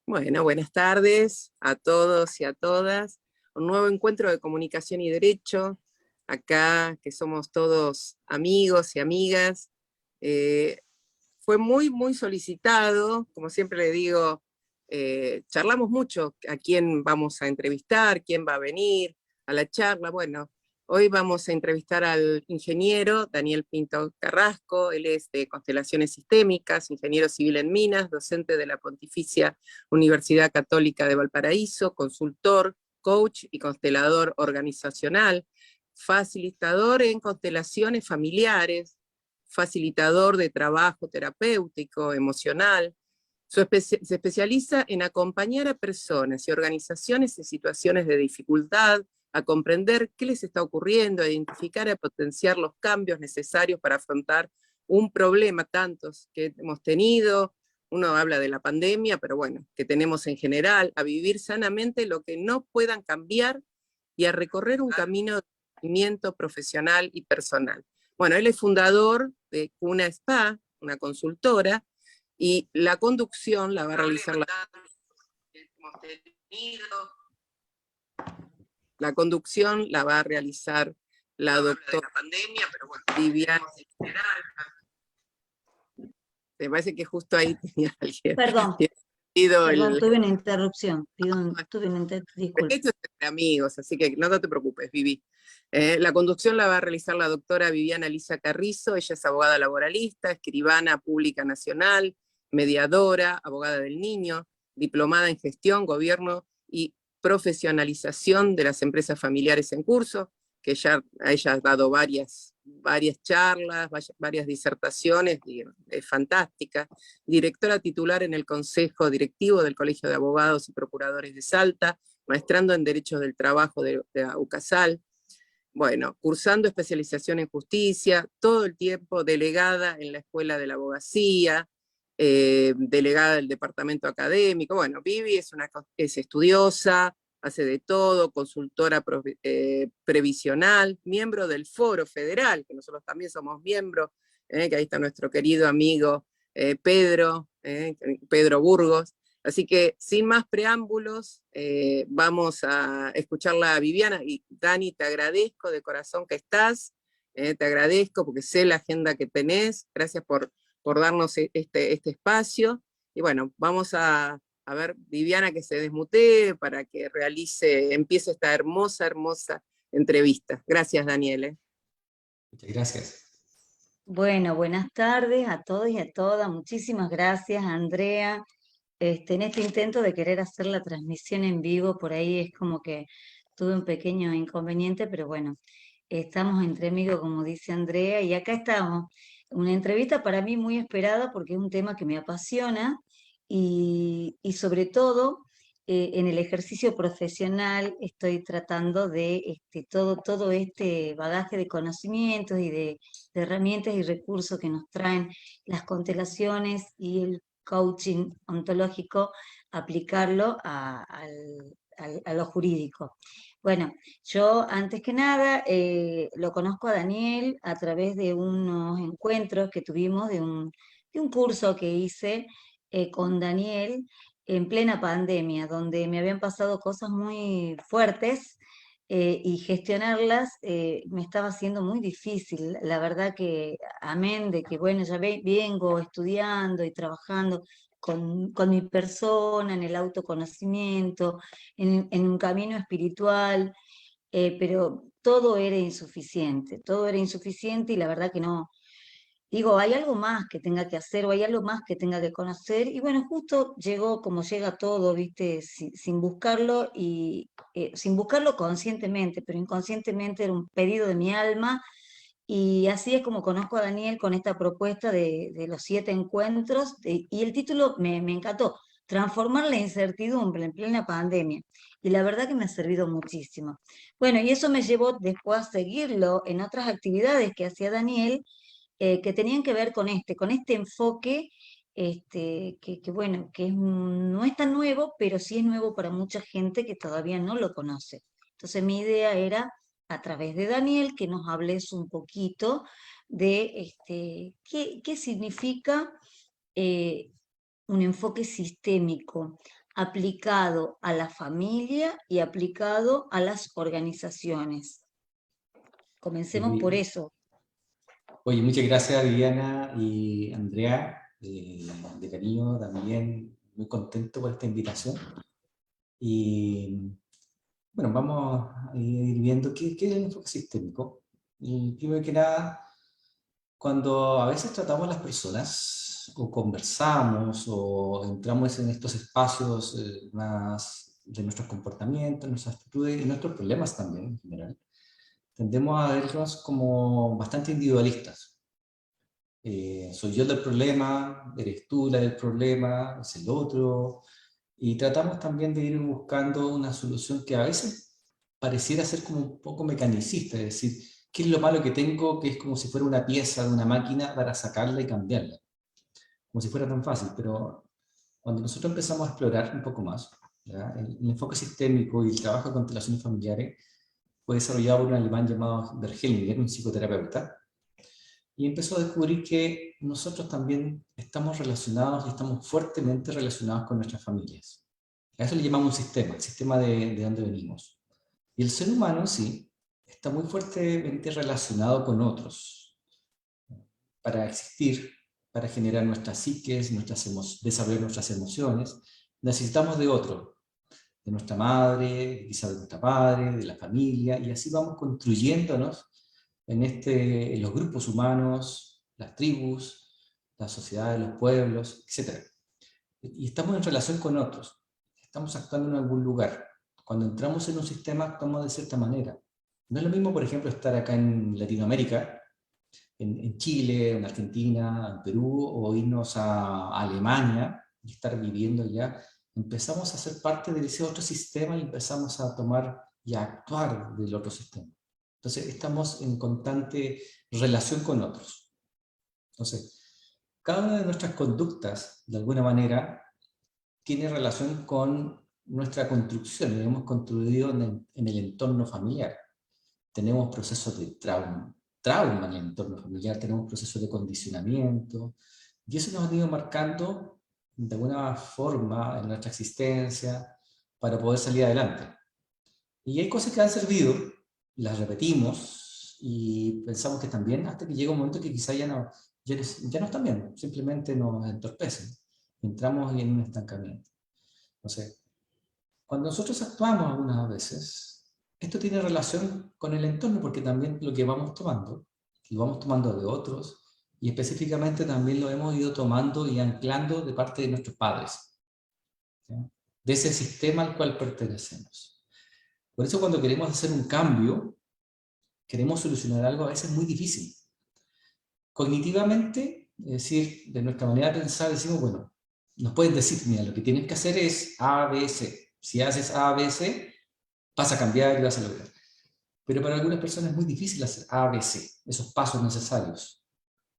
Bueno, buenas tardes a todos y a todas. Un nuevo encuentro de comunicación y derecho, acá que somos todos amigos y amigas. Eh, Fue muy solicitado, como siempre le digo, charlamos mucho a quién vamos a entrevistar, quién va a venir a la charla. Bueno, hoy vamos a entrevistar al ingeniero Daniel Pinto Carrasco. Él es de Constelaciones Sistémicas, ingeniero civil en minas, docente de la Pontificia Universidad Católica de Valparaíso, consultor, coach y constelador organizacional, facilitador en constelaciones familiares, facilitador de trabajo terapéutico, emocional. Se especializa en acompañar a personas y organizaciones en situaciones de dificultad, a comprender qué les está ocurriendo, a identificar y a potenciar los cambios necesarios para afrontar un problema, tantos que hemos tenido. Uno habla de la pandemia, pero bueno, que tenemos en general, a vivir sanamente lo que no puedan cambiar y a recorrer un camino de crecimiento profesional y personal. Bueno, él es fundador de Cuna Spa, una consultora, y la conducción la va a realizar la doctora Viviana. Me parece que justo ahí tenía alguien. Perdón, tuve una interrupción, tuve una disculpa. Esto es entre amigos, así que no te preocupes, Vivi. La conducción la va a realizar la doctora Viviana Lisa Carrizo. Ella es abogada laboralista, escribana pública nacional, mediadora, abogada del niño, diplomada en gestión, gobierno y profesionalización de las empresas familiares en curso, que ella ha dado varias charlas, varias disertaciones, y es fantástica. Directora titular en el Consejo Directivo del Colegio de Abogados y Procuradores de Salta, maestrando en Derechos del Trabajo de UCASAL. Bueno, cursando especialización en justicia, todo el tiempo delegada en la Escuela de la Abogacía, delegada del departamento académico. Bueno, Vivi es estudiosa, hace de todo, consultora previsional, miembro del Foro Federal, que nosotros también somos miembros, que ahí está nuestro querido amigo Pedro Burgos. Así que sin más preámbulos, vamos a escucharla a Viviana. Y Dani, te agradezco de corazón que estás, te agradezco porque sé la agenda que tenés, gracias por darnos este espacio. Y bueno, vamos a ver, Viviana, que se desmutee para que empiece esta hermosa entrevista. Gracias, Daniel. Muchas gracias. Bueno, buenas tardes a todos y a todas. Muchísimas gracias, Andrea. En este intento de querer hacer la transmisión en vivo, por ahí es como que tuve un pequeño inconveniente, pero bueno, estamos entre amigos, como dice Andrea, y acá estamos. Una entrevista para mí muy esperada porque es un tema que me apasiona y sobre todo en el ejercicio profesional estoy tratando de todo este bagaje de conocimientos y de herramientas y recursos que nos traen las constelaciones y el coaching ontológico, aplicarlo a lo jurídico. Bueno, yo antes que nada lo conozco a Daniel a través de unos encuentros que tuvimos de un curso que hice con Daniel en plena pandemia, donde me habían pasado cosas muy fuertes y gestionarlas me estaba haciendo muy difícil. La verdad que, amén de que, bueno, ya vengo estudiando y trabajando con mi persona, en el autoconocimiento, en un camino espiritual, pero todo era insuficiente y la verdad que no. Digo, hay algo más que tenga que hacer o hay algo más que tenga que conocer. Y bueno, justo llegó como llega todo, ¿viste? Sin buscarlo y sin buscarlo conscientemente, pero inconscientemente era un pedido de mi alma. Y así es como conozco a Daniel con esta propuesta de los 7 encuentros. Y el título me encantó, Transformar la incertidumbre en plena pandemia. Y la verdad que me ha servido muchísimo. Bueno, y eso me llevó después a seguirlo en otras actividades que hacía Daniel que tenían que ver con este enfoque, bueno, no es tan nuevo, pero sí es nuevo para mucha gente que todavía no lo conoce. Entonces mi idea era, a través de Daniel, que nos hables un poquito de qué significa un enfoque sistémico. aplicado a la familia y aplicado a las organizaciones. Comencemos por Oye, eso. oye, muchas gracias Viviana y Andrea, de cariño también, muy contento por esta invitación. Y bueno, vamos a ir viendo qué es el enfoque sistémico. Y primero que nada, cuando a veces tratamos a las personas, o conversamos, o entramos en estos espacios más de nuestros comportamientos, nuestras actitudes y nuestros problemas también en general, tendemos a vernos como bastante individualistas. Soy yo el del problema, eres tú la del problema, es el otro, y tratamos también de ir buscando una solución que a veces pareciera ser como un poco mecanicista, es decir, ¿qué es lo malo que tengo? Que es como si fuera una pieza de una máquina para sacarla y cambiarla, como si fuera tan fácil, pero cuando nosotros empezamos a explorar un poco más, ¿ya? El enfoque sistémico y el trabajo de constelaciones familiares fue desarrollado por un alemán llamado Bert Hellinger, un psicoterapeuta, y empezó a descubrir que nosotros también estamos relacionados y estamos fuertemente relacionados con nuestras familias. A eso le llamamos un sistema, el sistema de donde venimos. Y el ser humano en sí está muy fuertemente relacionado con otros. Para existir, para generar nuestras psiques, desarrollar nuestras emociones, necesitamos de otro, de nuestra madre, quizás de nuestra padre, de la familia, y así vamos construyéndonos en los grupos humanos, las tribus, las sociedades, los pueblos, etc. Y estamos en relación con otros, estamos actuando en algún lugar. Cuando entramos en un sistema actuamos de cierta manera. No es lo mismo, por ejemplo, estar acá en Latinoamérica, en Chile, en Argentina, en Perú, o irnos a Alemania y estar viviendo allá. Empezamos a ser parte de ese otro sistema y empezamos a tomar y a actuar del otro sistema. Entonces estamos en constante relación con otros. Entonces, cada una de nuestras conductas, de alguna manera, tiene relación con nuestra construcción, y hemos construido en el entorno familiar. Tenemos procesos de trauma en el entorno familiar, tenemos procesos de condicionamiento, y eso nos ha ido marcando de alguna forma en nuestra existencia para poder salir adelante. Y hay cosas que han servido, las repetimos y pensamos que están bien, hasta que llega un momento que quizá ya no están bien, simplemente nos entorpecen. Entramos en un estancamiento. Entonces, cuando nosotros actuamos algunas veces, esto tiene relación con el entorno, porque también lo que vamos tomando, lo vamos tomando de otros, y específicamente también lo hemos ido tomando y anclando de parte de nuestros padres, ¿sí? De ese sistema al cual pertenecemos. Por eso cuando queremos hacer un cambio, queremos solucionar algo a veces muy difícil. Cognitivamente, es decir, de nuestra manera de pensar, decimos, bueno, nos pueden decir, mira, lo que tienes que hacer es A, B, C. Si haces A, B, C, vas a cambiar y vas a lograr. Pero para algunas personas es muy difícil hacer A, B, C, esos pasos necesarios,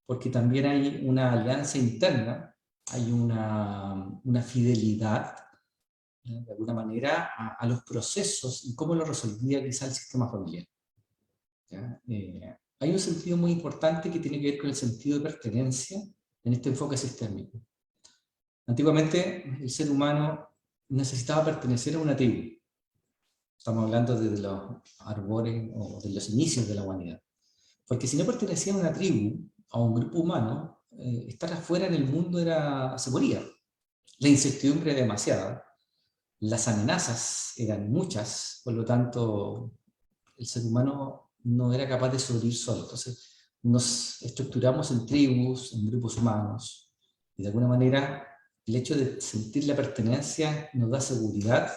porque también hay una alianza interna, hay una fidelidad, ¿no? De alguna manera, a los procesos y cómo lo resolvía quizá el sistema familiar. Hay un sentido muy importante que tiene que ver con el sentido de pertenencia en este enfoque sistémico. Antiguamente el ser humano necesitaba pertenecer a una tribu. Estamos hablando de los árboles o de los inicios de la humanidad. Porque si no pertenecía a una tribu, a un grupo humano, estar afuera en el mundo se moría. La incertidumbre era demasiada, las amenazas eran muchas, por lo tanto el ser humano no era capaz de sobrevivir solo. Entonces nos estructuramos en tribus, en grupos humanos, y de alguna manera el hecho de sentir la pertenencia nos da seguridad,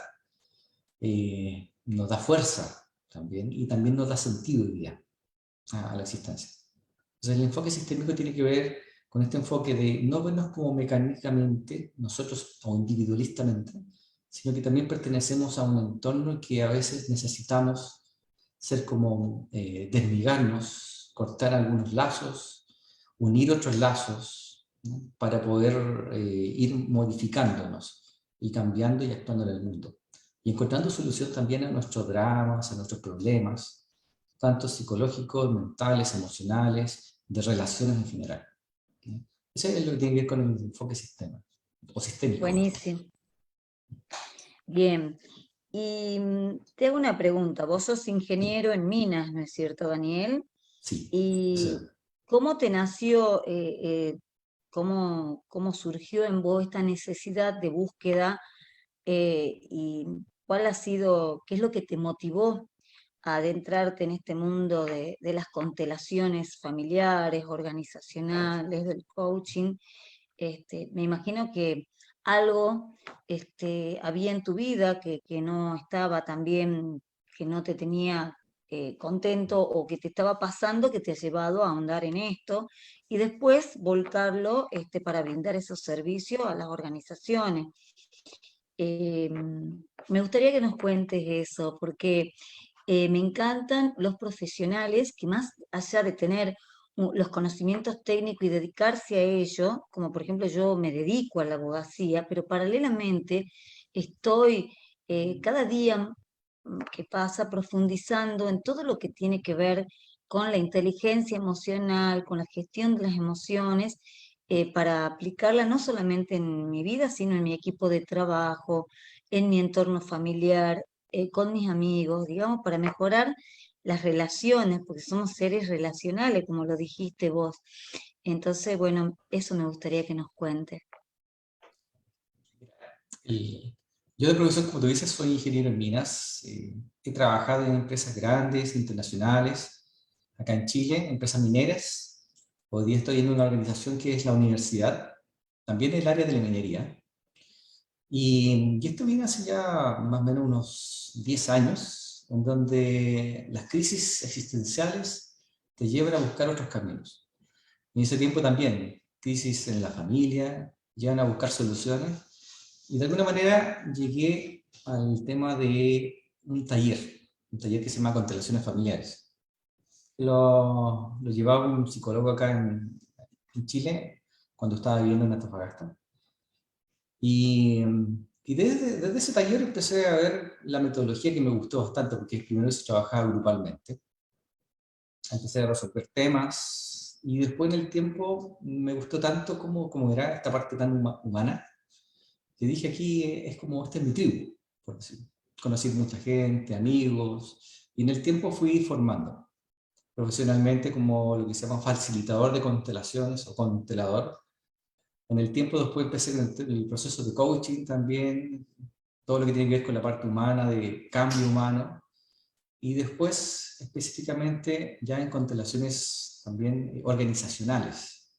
nos da fuerza también, y también nos da sentido hoy día a la existencia. Entonces el enfoque sistémico tiene que ver con este enfoque de no vernos como mecánicamente, nosotros o individualistamente, sino que también pertenecemos a un entorno que a veces necesitamos ser como desligarnos, cortar algunos lazos, unir otros lazos, ¿no? Para poder ir modificándonos y cambiando y actuando en el mundo. Y encontrando solución también a nuestros dramas, a nuestros problemas, tanto psicológicos, mentales, emocionales, de relaciones en general. ¿Sí? Eso es lo que tiene que ver con el enfoque sistema, o sistémico. Buenísimo. Bien, y te hago una pregunta. Vos sos ingeniero en minas, ¿no es cierto, Daniel? Sí, ¿Y eso. cómo te nació, cómo surgió en vos esta necesidad de búsqueda y cuál ha sido, qué es lo que te motivó a adentrarte en este mundo de las constelaciones familiares, organizacionales, del coaching? Me imagino que algo había en tu vida que no estaba tan bien, que no te tenía contento o que te estaba pasando, que te ha llevado a ahondar en esto y después volcarlo para brindar esos servicios a las organizaciones. Me gustaría que nos cuentes eso, porque me encantan los profesionales que más allá de tener los conocimientos técnicos y dedicarse a ello, como por ejemplo yo me dedico a la abogacía, pero paralelamente estoy cada día que pasa profundizando en todo lo que tiene que ver con la inteligencia emocional, con la gestión de las emociones, para aplicarla no solamente en mi vida, sino en mi equipo de trabajo, en mi entorno familiar, con mis amigos, digamos, para mejorar las relaciones, porque somos seres relacionales, como lo dijiste vos. Entonces, bueno, eso me gustaría que nos cuentes. Y yo de profesión, como tú dices, soy ingeniero en minas. He trabajado en empresas grandes, internacionales, acá en Chile, empresas mineras. Hoy día estoy en una organización que es la universidad, también en el área de la minería. Y esto viene hace ya más o menos unos 10 años, en donde las crisis existenciales te llevan a buscar otros caminos. En ese tiempo también, crisis en la familia, llevan a buscar soluciones. Y de alguna manera llegué al tema de un taller que se llama Constelaciones Familiares. Lo llevaba un psicólogo acá en Chile, cuando estaba viviendo en Antofagasta. Y, y desde ese taller empecé a ver la metodología que me gustó bastante, porque primero se trabajaba grupalmente. Empecé a resolver temas, y después en el tiempo me gustó tanto como era esta parte tan humana, que dije aquí es como, esta es mi tribu, por decirlo. Conocí mucha gente, amigos, y en el tiempo fui formando profesionalmente como lo que se llama facilitador de constelaciones o constelador. En el tiempo después empecé con el proceso de coaching también, todo lo que tiene que ver con la parte humana, de cambio humano, y después específicamente ya en constelaciones también organizacionales,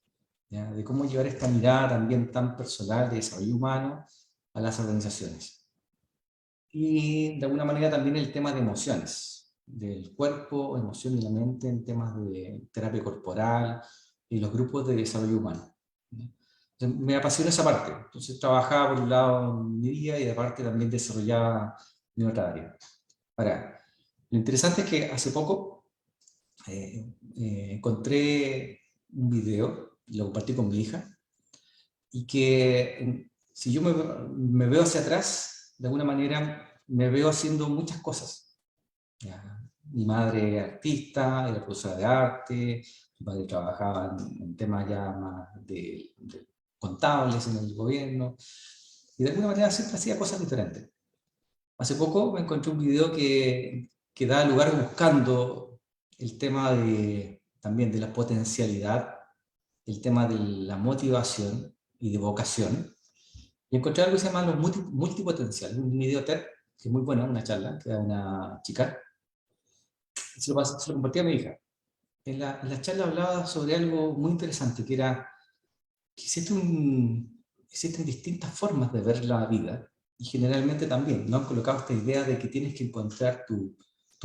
¿ya? De cómo llevar esta mirada también tan personal de desarrollo humano a las organizaciones. Y de alguna manera también el tema de emociones, del cuerpo, emoción y la mente en temas de terapia corporal y los grupos de desarrollo humano. Entonces, me apasiona esa parte. Entonces trabajaba por un lado en mi día y aparte también desarrollaba mi otra área. Ahora, lo interesante es que hace poco encontré un video, lo compartí con mi hija, y que si yo me veo hacia atrás, de alguna manera me veo haciendo muchas cosas. Ya, mi madre artista, era profesora de arte, mi padre trabajaba en temas ya más de contables en el gobierno, y de alguna manera siempre hacía cosas diferentes. Hace poco me encontré un video que da lugar buscando el tema también de la potencialidad, el tema de la motivación y de vocación, y encontré algo que se llama los multipotenciales, un video TED, que es muy bueno, una charla que da una chica, y se lo compartí a mi hija. En la charla hablaba sobre algo muy interesante, que era que existen distintas formas de ver la vida, y generalmente también no han colocado esta idea de que tienes que encontrar tu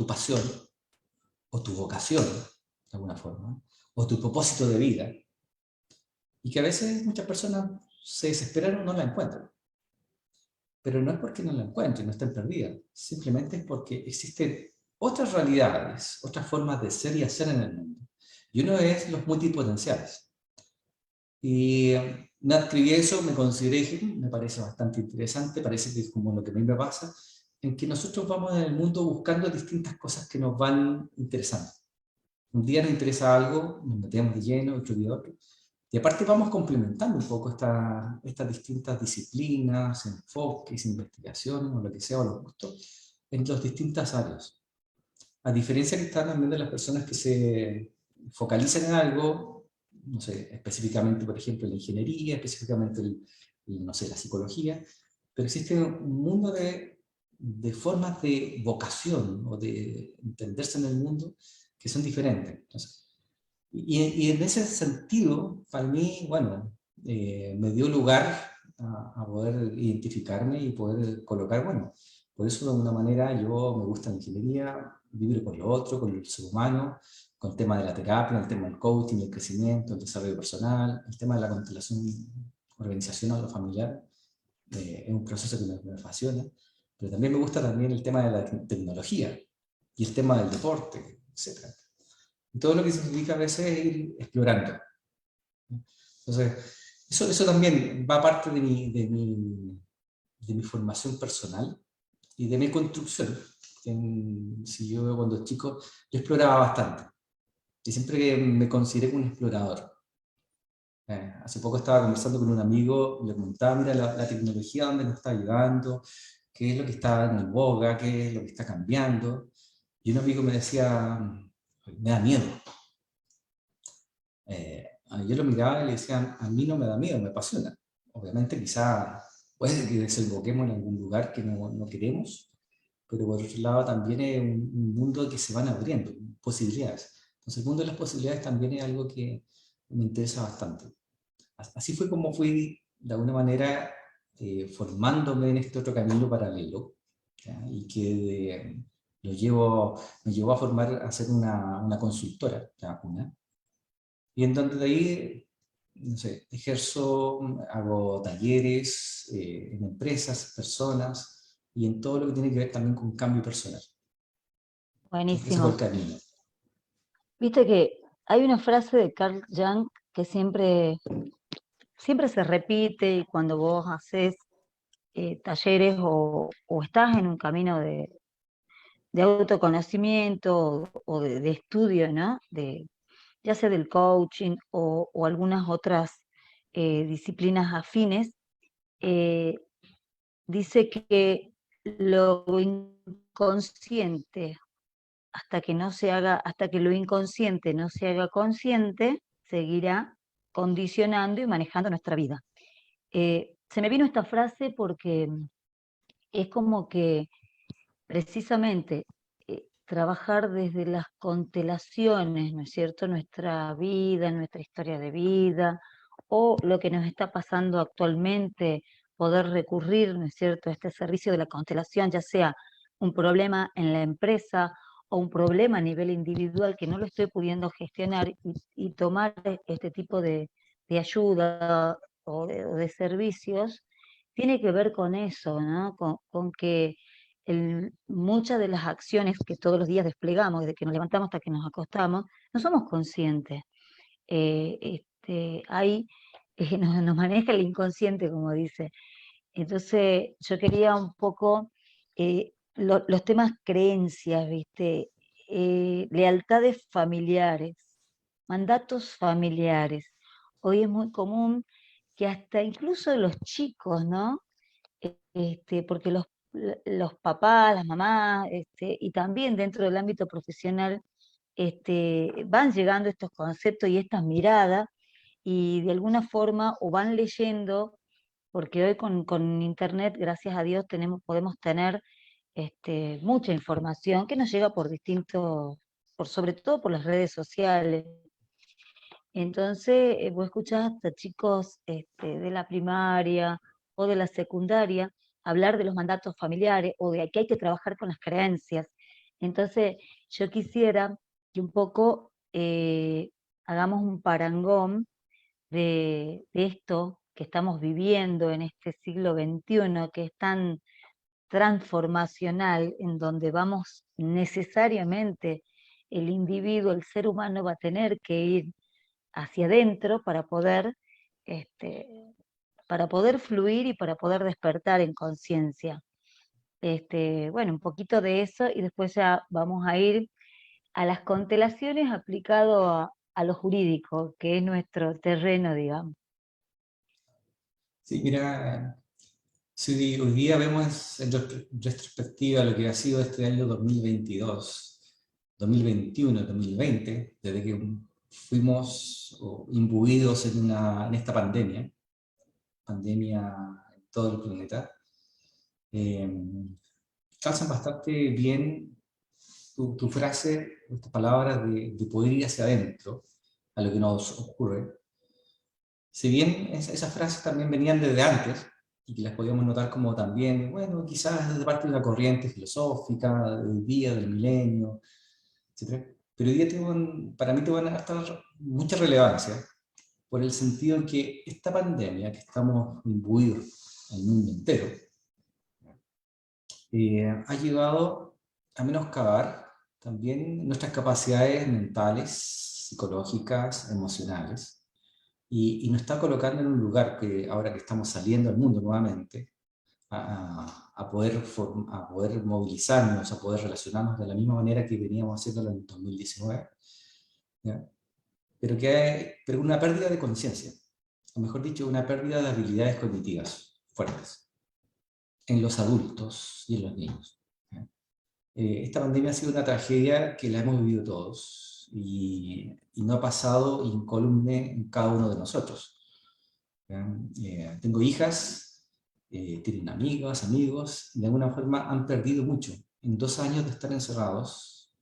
pasión, o tu vocación, de alguna forma, o tu propósito de vida, y que a veces muchas personas se desesperan o no la encuentran. Pero no es porque no la encuentren, no estén perdidas, simplemente es porque existen otras realidades, otras formas de ser y hacer en el mundo. Y uno es los multipotenciales. Y me escribí eso, me consideré, me parece bastante interesante, parece que es como lo que a mí me pasa, en que nosotros vamos en el mundo buscando distintas cosas que nos van interesando. Un día nos interesa algo, nos metemos de lleno, otro día otro, Y aparte vamos complementando un poco estas distintas disciplinas, enfoques, investigaciones, o lo que sea, o los gustos, en las distintas áreas. A diferencia que están también de las personas que se focalizan en algo, no sé, específicamente, por ejemplo, la ingeniería, específicamente, no sé, la psicología, pero existe un mundo de formas de vocación o de entenderse en el mundo que son diferentes. Entonces, y en ese sentido, para mí, bueno, me dio lugar a poder identificarme y poder colocar, bueno, por eso de alguna manera yo me gusta la ingeniería, vibro con lo otro, con el ser humano, con el tema de la terapia, el tema del coaching, el crecimiento, el desarrollo personal, el tema de la constelación organizacional o familiar, es un proceso que me apasiona, pero también me gusta también el tema de la tecnología y el tema del deporte, etc. Y todo lo que significa a veces ir explorando. Entonces, eso también va parte de mi formación personal y de mi construcción. Si yo veo cuando chico, yo exploraba bastante. Y siempre me consideré un explorador. Hace poco estaba conversando con un amigo, le comentaba, mira, la tecnología, dónde nos está ayudando, qué es lo que está en el boga, qué es lo que está cambiando. Y un amigo me decía, me da miedo. Yo lo miraba y le decía, a mí no me da miedo, me apasiona. Obviamente quizá puede que desemboquemos en algún lugar que no queremos, pero por otro lado también es un mundo que se van abriendo, posibilidades. Entonces el mundo de las posibilidades también es algo que me interesa bastante. Así fue como fui, de alguna manera, formándome en este otro camino paralelo, ¿ya? Y que me llevó a formar, a ser una consultora, ¿ya? Y en donde de ahí, no sé, ejerzo, hago talleres en empresas, personas, y en todo lo que tiene que ver también con cambio personal. Ese fue el Buenísimo. camino. Viste que hay una frase de Carl Jung que siempre se repite y cuando vos haces talleres o estás en un camino de autoconocimiento o de estudio, ¿no? Ya sea del coaching o algunas otras disciplinas afines, eh, dice que lo inconsciente, hasta que lo inconsciente no se haga consciente, seguirá condicionando y manejando nuestra vida. Se me vino esta frase porque es como que precisamente trabajar desde las constelaciones, ¿no es cierto? Nuestra vida, nuestra historia de vida, o lo que nos está pasando actualmente, poder recurrir, ¿no es cierto?, a este servicio de la constelación, ya sea un problema en la empresa o un problema a nivel individual que no lo estoy pudiendo gestionar y tomar este tipo de ayuda o de servicios, tiene que ver con eso, ¿no? Con que muchas de las acciones que todos los días desplegamos, desde que nos levantamos hasta que nos acostamos, no somos conscientes. Ahí nos maneja el inconsciente, como dice. Entonces, yo quería un poco los temas creencias, ¿viste? Lealtades familiares, mandatos familiares. Hoy es muy común que hasta incluso los chicos, ¿no? Porque los papás, las mamás, y también dentro del ámbito profesional, van llegando estos conceptos y estas miradas, y de alguna forma o van leyendo, porque hoy con internet, gracias a Dios, podemos tener mucha información que nos llega por sobre todo por las redes sociales. Entonces, vos escuchás hasta chicos de la primaria o de la secundaria hablar de los mandatos familiares o de que hay que trabajar con las creencias. Entonces, yo quisiera que un poco hagamos un parangón de esto que estamos viviendo en este siglo XXI, que es tan transformacional, en donde vamos necesariamente, el individuo, el ser humano va a tener que ir hacia adentro este, para poder fluir y para poder despertar en conciencia. Bueno, un poquito de eso y después ya vamos a ir a las constelaciones aplicado a lo jurídico, que es nuestro terreno, digamos. Sí, mira, si hoy día vemos en retrospectiva lo que ha sido este año 2022, 2021, 2020, desde que fuimos imbuidos en esta pandemia en todo el planeta, calzan bastante bien tu frase, estas palabras de poder ir hacia adentro, a lo que nos ocurre. Si bien esas frases también venían desde antes, y que las podíamos notar como también, bueno, quizás de parte de una corriente filosófica, del día, del milenio, etc. Pero hoy día para mí te van a estar mucha relevancia, por el sentido en que esta pandemia que estamos imbuidos al mundo entero, ha llevado a menoscabar también nuestras capacidades mentales, psicológicas, emocionales, y nos está colocando en un lugar que ahora que estamos saliendo al mundo nuevamente, a poder movilizarnos, a poder relacionarnos de la misma manera que veníamos haciéndolo en 2019, ¿ya? Pero una pérdida de conciencia, o mejor dicho, una pérdida de habilidades cognitivas fuertes en los adultos y en los niños. ¿Ya? Esta pandemia ha sido una tragedia que la hemos vivido todos y no ha pasado incólume en cada uno de nosotros. Tengo hijas, tienen amigas, amigos, y de alguna forma han perdido mucho. En 2 años de estar encerrados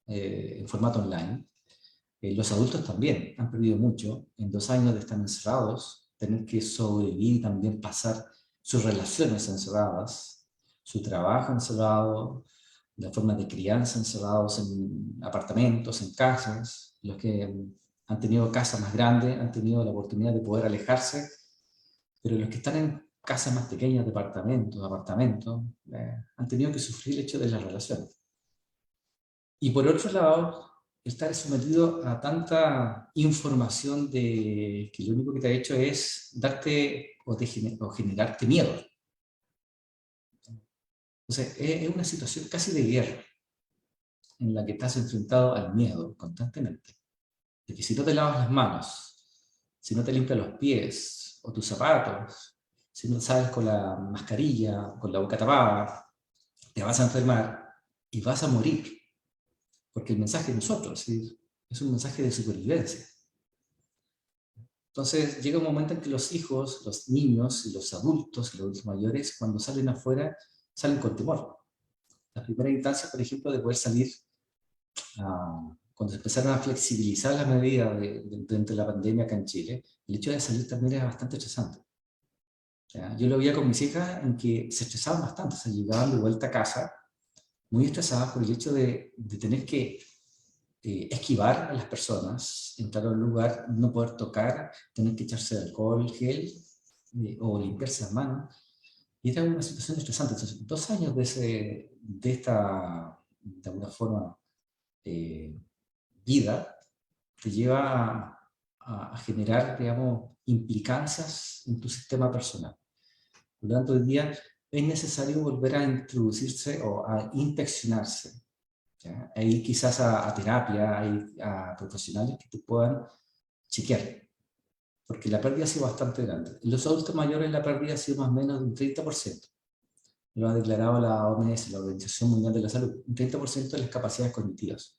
en formato online, los adultos también han perdido mucho. En 2 años de estar encerrados, tener que sobrevivir y también pasar sus relaciones encerradas, su trabajo encerrado, la forma de crianza encerrados en apartamentos, en casas. Los que han tenido casas más grandes han tenido la oportunidad de poder alejarse, pero los que están en casas más pequeñas, apartamentos, han tenido que sufrir el hecho de las relaciones. Y por otro lado, estar sometido a tanta información que lo único que te ha hecho es darte o generarte miedo. Entonces, es una situación casi de guerra, en la que estás enfrentado al miedo constantemente. De que si no te lavas las manos, si no te limpias los pies o tus zapatos, si no sales con la mascarilla, con la boca tapada, te vas a enfermar y vas a morir. Porque el mensaje de nosotros es un mensaje de supervivencia. Entonces llega un momento en que los hijos, los niños y los adultos y los adultos mayores, cuando salen afuera, salen con temor. La primera instancia, por ejemplo, de poder salir, cuando se empezaron a flexibilizar las medidas dentro de la pandemia acá en Chile, el hecho de salir también era bastante estresante. Yo lo veía con mis hijas en que se estresaban bastante, se llegaban de vuelta a casa muy estresadas por el hecho de tener que esquivar a las personas, entrar a un lugar, no poder tocar, tener que echarse alcohol, gel, o limpiarse las manos. Y era una situación estresante. Entonces, 2 años de esta, de alguna forma, vida, te lleva a generar, digamos, implicancias en tu sistema personal. Por lo tanto, hoy día es necesario volver a introducirse o a inspeccionarse. ¿Ya? Ahí quizás a terapia, a profesionales que te puedan chequear, porque la pérdida ha sido bastante grande. En los adultos mayores la pérdida ha sido más o menos de un 30%. Lo ha declarado la OMS, la Organización Mundial de la Salud, un 30% de las capacidades cognitivas.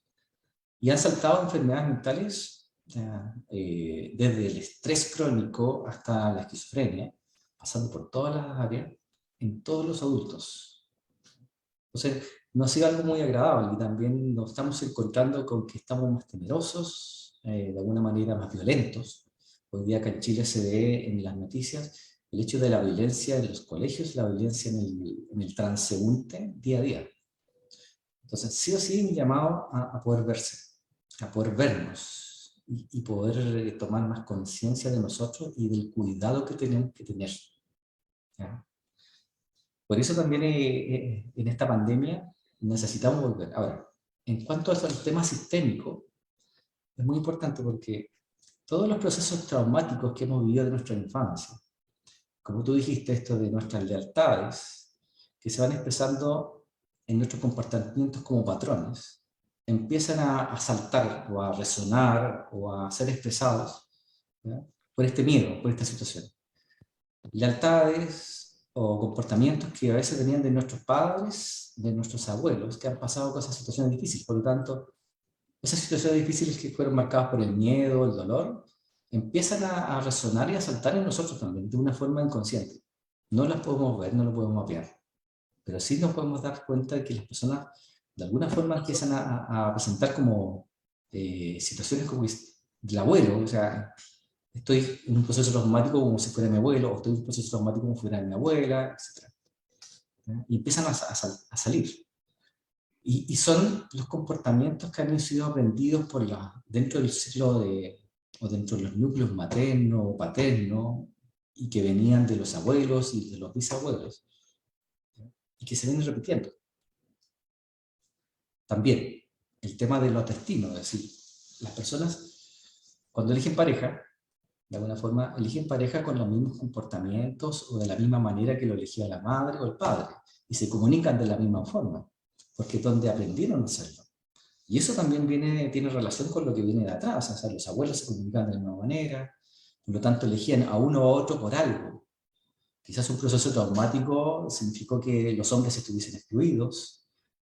Y han saltado enfermedades mentales desde el estrés crónico hasta la esquizofrenia, pasando por todas las áreas, en todos los adultos. Entonces, no ha sido algo muy agradable y también nos estamos encontrando con que estamos más temerosos, de alguna manera más violentos. Hoy día acá en Chile se ve en las noticias el hecho de la violencia en los colegios, la violencia en el transeúnte día a día. Entonces, sí o sí, mi llamado a poder verse, a poder vernos y poder tomar más conciencia de nosotros y del cuidado que tenemos que tener. ¿Ya? Por eso también en esta pandemia necesitamos volver. Ahora, en cuanto al tema sistémico, es muy importante porque todos los procesos traumáticos que hemos vivido de nuestra infancia, como tú dijiste, esto de nuestras lealtades, que se van expresando en nuestros comportamientos como patrones, empiezan a saltar o a resonar o a ser expresados, ¿ya?, por este miedo, por esta situación. Lealtades o comportamientos que a veces venían de nuestros padres, de nuestros abuelos, que han pasado con esas situaciones difíciles. Por lo tanto, esas situaciones difíciles que fueron marcadas por el miedo, el dolor, empiezan a resonar y a saltar en nosotros también, de una forma inconsciente. No las podemos ver, no lo podemos mapear, pero sí nos podemos dar cuenta de que las personas de alguna forma empiezan a presentar como situaciones como el abuelo, o sea, estoy en un proceso traumático como si fuera mi abuelo, o estoy en un proceso traumático como si fuera mi abuela, etc. ¿Ya? Y empiezan a salir. Y son los comportamientos que han sido aprendidos por dentro del ciclo o dentro de los núcleos materno o paterno, y que venían de los abuelos y de los bisabuelos, ¿ya?, y que se vienen repitiendo. También, el tema de los destinos, es decir, las personas, cuando eligen pareja, de alguna forma, eligen pareja con los mismos comportamientos o de la misma manera que lo elegía la madre o el padre, y se comunican de la misma forma, porque es donde aprendieron a hacerlo. Y eso también tiene relación con lo que viene de atrás, o sea, los abuelos se comunicaban de la misma manera, por lo tanto elegían a uno u otro por algo. Quizás un proceso traumático significó que los hombres estuviesen excluidos,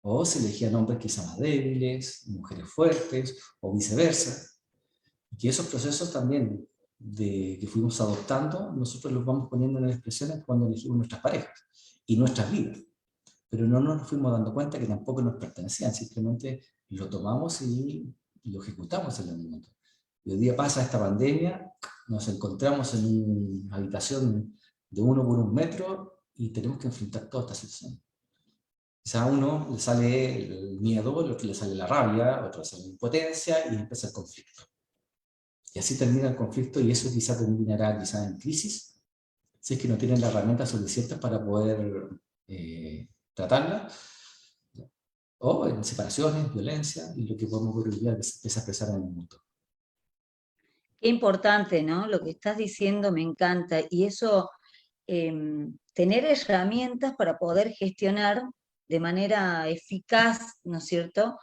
o se elegían hombres quizás más débiles, mujeres fuertes, o viceversa. Y que esos procesos también que fuimos adoptando, nosotros los vamos poniendo en expresiones cuando elegimos nuestras parejas y nuestras vidas. Pero no nos fuimos dando cuenta que tampoco nos pertenecían, simplemente lo tomamos y lo ejecutamos en el momento. Y hoy día pasa esta pandemia, nos encontramos en una habitación de 1 por 1 metro y tenemos que enfrentar toda esta situación. Quizá a uno le sale el miedo, al otro le sale la rabia, al otro le sale la impotencia y empieza el conflicto. Y así termina el conflicto, y eso quizá terminará quizá en crisis, si es que no tienen las herramientas suficientes para poder tratarla, o en separaciones, violencia, y lo que podemos ver hoy día que se empieza a expresar en el mundo. Qué importante, ¿no? Lo que estás diciendo me encanta, y eso, tener herramientas para poder gestionar de manera eficaz, ¿no es cierto?,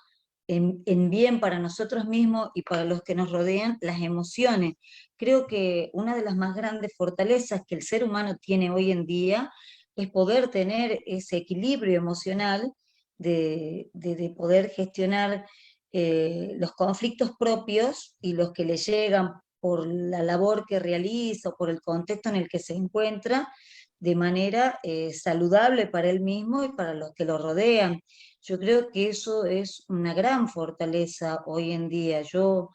en bien para nosotros mismos y para los que nos rodean, las emociones. Creo que una de las más grandes fortalezas que el ser humano tiene hoy en día es poder tener ese equilibrio emocional de poder gestionar los conflictos propios y los que le llegan por la labor que realiza o por el contexto en el que se encuentra, de manera saludable para él mismo y para los que lo rodean. Yo creo que eso es una gran fortaleza hoy en día. Yo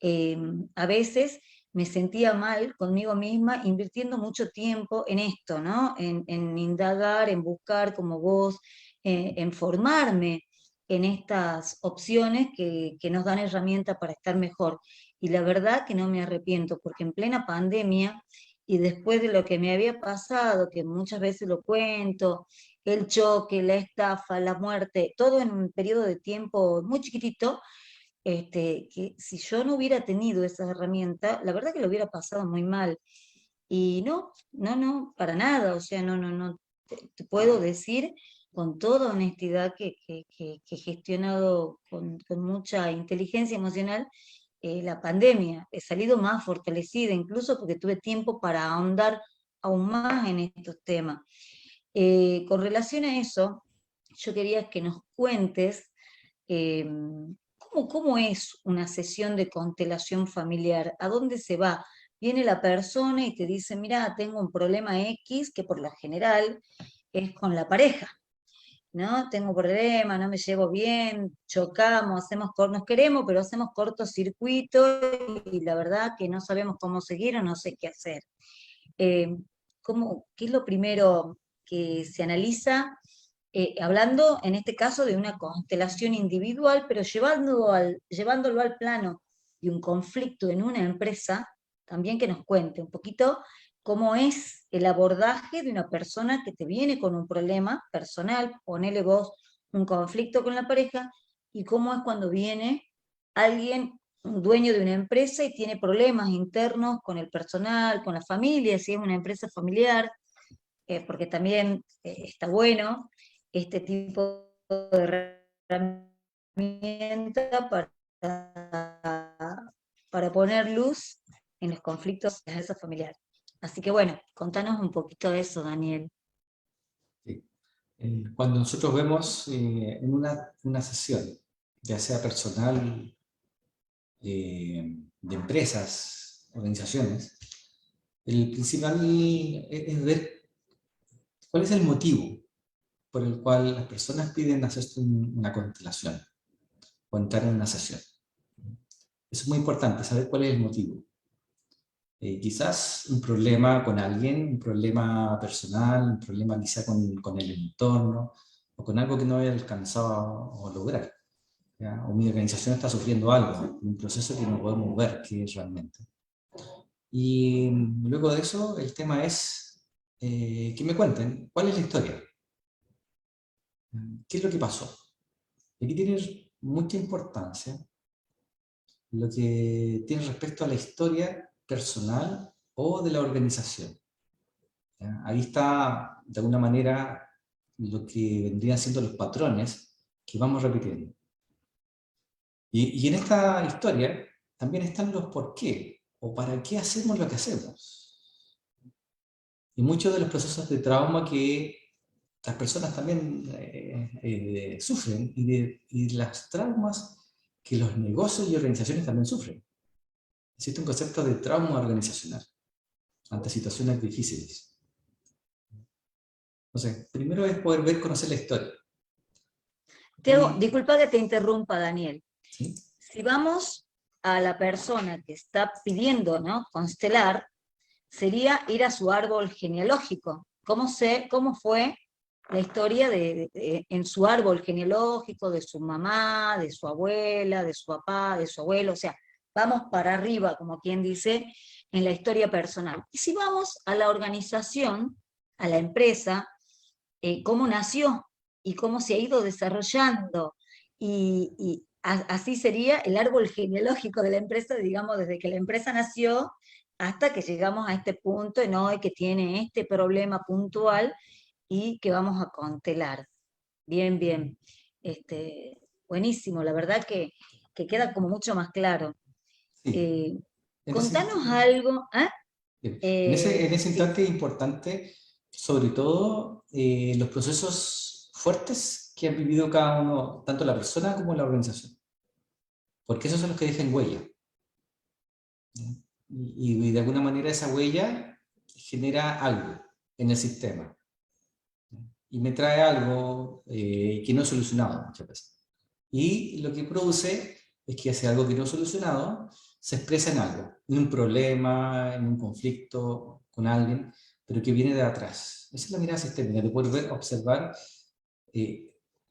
a veces me sentía mal conmigo misma invirtiendo mucho tiempo en esto, ¿no? En indagar, en buscar como vos, en formarme en estas opciones que nos dan herramientas para estar mejor. Y la verdad que no me arrepiento, porque en plena pandemia y después de lo que me había pasado, que muchas veces lo cuento, el choque, la estafa, la muerte, todo en un periodo de tiempo muy chiquitito, que si yo no hubiera tenido esa herramienta, la verdad que lo hubiera pasado muy mal. Y no, para nada, o sea, no, te puedo decir con toda honestidad que he gestionado con mucha inteligencia emocional la pandemia. He salido más fortalecida, incluso porque tuve tiempo para ahondar aún más en estos temas. Con relación a eso, yo quería que nos cuentes eh, cómo es una sesión de constelación familiar, a dónde se va. Viene la persona y te dice, mira, tengo un problema X, que por lo general es con la pareja, ¿no? Tengo un problema, no me llevo bien, chocamos, nos queremos, pero hacemos cortocircuito y la verdad que no sabemos cómo seguir o no sé qué hacer. Eh, ¿Qué es lo primero que se analiza? Hablando en este caso de una constelación individual, pero llevándolo al plano de un conflicto en una empresa, también que nos cuente un poquito cómo es el abordaje de una persona que te viene con un problema personal, ponele vos un conflicto con la pareja, y cómo es cuando viene alguien, un dueño de una empresa, y tiene problemas internos con el personal, con la familia, si es una empresa familiar, porque también está bueno este tipo de herramientas herramienta para poner luz en los conflictos de esa familiar. Así que bueno, contanos un poquito de eso, Daniel. Sí. Cuando nosotros vemos en una sesión, ya sea personal, de empresas, organizaciones, el principal es ver cuál es el motivo por el cual las personas piden hacerse una constelación o entrar en una sesión. Eso es muy importante, saber cuál es el motivo. Quizás un problema con alguien, un problema personal, un problema quizá con el entorno, o con algo que no he alcanzado a lograr. ¿Ya? O mi organización está sufriendo algo, un proceso que no podemos ver qué es realmente. Y luego de eso, el tema es que me cuenten cuál es la historia. ¿Qué es lo que pasó? Y aquí tiene mucha importancia lo que tiene respecto a la historia personal o de la organización. ¿Ya? Ahí está, de alguna manera, lo que vendrían siendo los patrones que vamos repitiendo. Y en esta historia también están los por qué, o para qué hacemos lo que hacemos. Y muchos de los procesos de trauma que las personas también sufren, y las traumas que los negocios y organizaciones también sufren. Existe un concepto de trauma organizacional ante situaciones difíciles. Entonces, primero es poder ver, conocer la historia. Disculpa que te interrumpa, Daniel. ¿Sí? Si vamos a la persona que está pidiendo, ¿no?, constelar, sería ir a su árbol genealógico. ¿Cómo fue la historia en su árbol genealógico, de su mamá, de su abuela, de su papá, de su abuelo? O sea, vamos para arriba, como quien dice, en la historia personal. Y si vamos a la organización, a la empresa, cómo nació y cómo se ha ido desarrollando, y así sería el árbol genealógico de la empresa, digamos, desde que la empresa nació hasta que llegamos a este punto en hoy que tiene este problema puntual y que vamos a constelar. Bien, bien. Buenísimo, la verdad que queda como mucho más claro. Sí. Contanos algo. En ese Sí. instante es importante, sobre todo, los procesos fuertes que han vivido cada uno, tanto la persona como la organización. Porque esos son los que dejan huella. Y de alguna manera esa huella genera algo en el sistema. Y me trae algo que no he solucionado muchas veces. Y lo que produce es que ese algo que no he solucionado se expresa en algo, en un problema, en un conflicto con alguien, pero que viene de atrás. Esa es la mirada sistémica, de poder ver, observar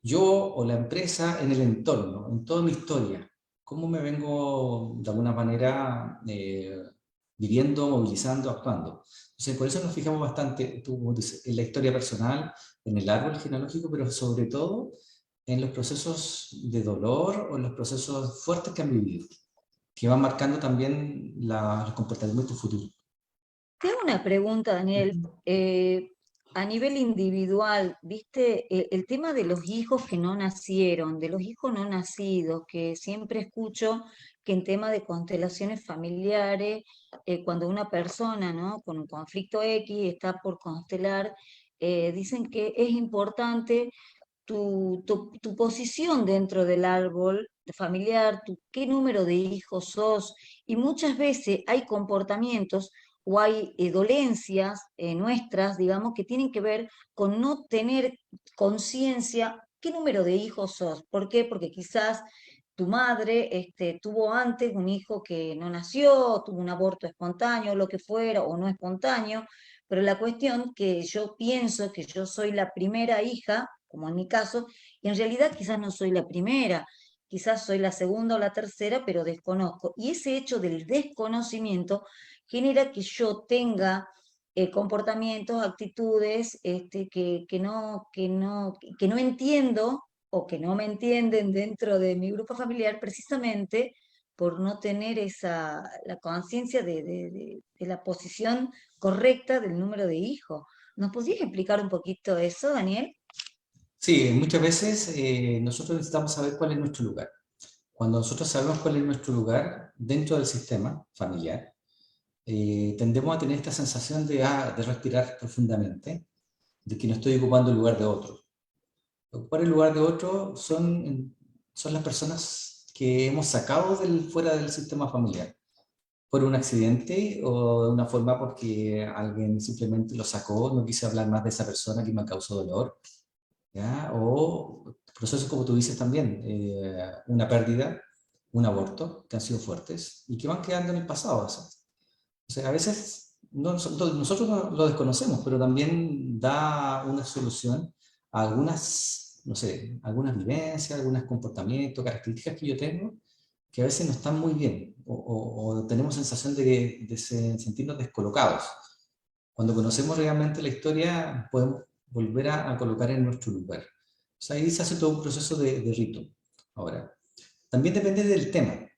yo o la empresa en el entorno, en toda mi historia, cómo me vengo de alguna manera viviendo, movilizando, actuando. Entonces, por eso nos fijamos bastante en la historia personal, en el árbol genealógico, pero sobre todo en los procesos de dolor o en los procesos fuertes que han vivido, que van marcando también los comportamientos futuros. Tengo una pregunta, Daniel. A nivel individual, ¿viste? El tema de los hijos que no nacieron, de los hijos no nacidos, que siempre escucho que en tema de constelaciones familiares, cuando una persona, ¿no?, con un conflicto X está por constelar, dicen que es importante tu posición dentro del árbol familiar, qué número de hijos sos, y muchas veces hay comportamientos o hay dolencias nuestras, digamos, que tienen que ver con no tener conciencia qué número de hijos sos. ¿Por qué? Porque quizás tu madre tuvo antes un hijo que no nació, tuvo un aborto espontáneo, lo que fuera, o no espontáneo, pero la cuestión que yo pienso que yo soy la primera hija, como en mi caso, y en realidad quizás no soy la primera, quizás soy la segunda o la tercera, pero desconozco. Y ese hecho del desconocimiento genera que yo tenga comportamientos, actitudes que no entiendo o que no me entienden dentro de mi grupo familiar, precisamente por no tener la conciencia de la posición correcta del número de hijos. ¿Nos podrías explicar un poquito eso, Daniel? Sí, muchas veces nosotros necesitamos saber cuál es nuestro lugar. Cuando nosotros sabemos cuál es nuestro lugar dentro del sistema familiar, tendemos a tener esta sensación de respirar profundamente, de que no estoy ocupando el lugar de otro. Ocupar el lugar de otro son las personas que hemos sacado fuera del sistema familiar, por un accidente o de una forma porque alguien simplemente lo sacó, no quise hablar más de esa persona que me causó dolor, ¿ya? O procesos como tú dices también, una pérdida, un aborto, que han sido fuertes y que van quedando en el pasado. O sea, a veces nosotros no lo desconocemos, pero también da una solución a algunas, no sé, algunas vivencias, algunos comportamientos, características que yo tengo, que a veces no están muy bien, o tenemos sensación de sentirnos descolocados. Cuando conocemos realmente la historia, podemos volver a colocar en nuestro lugar. O sea, ahí se hace todo un proceso de rito. Ahora, también depende del tema,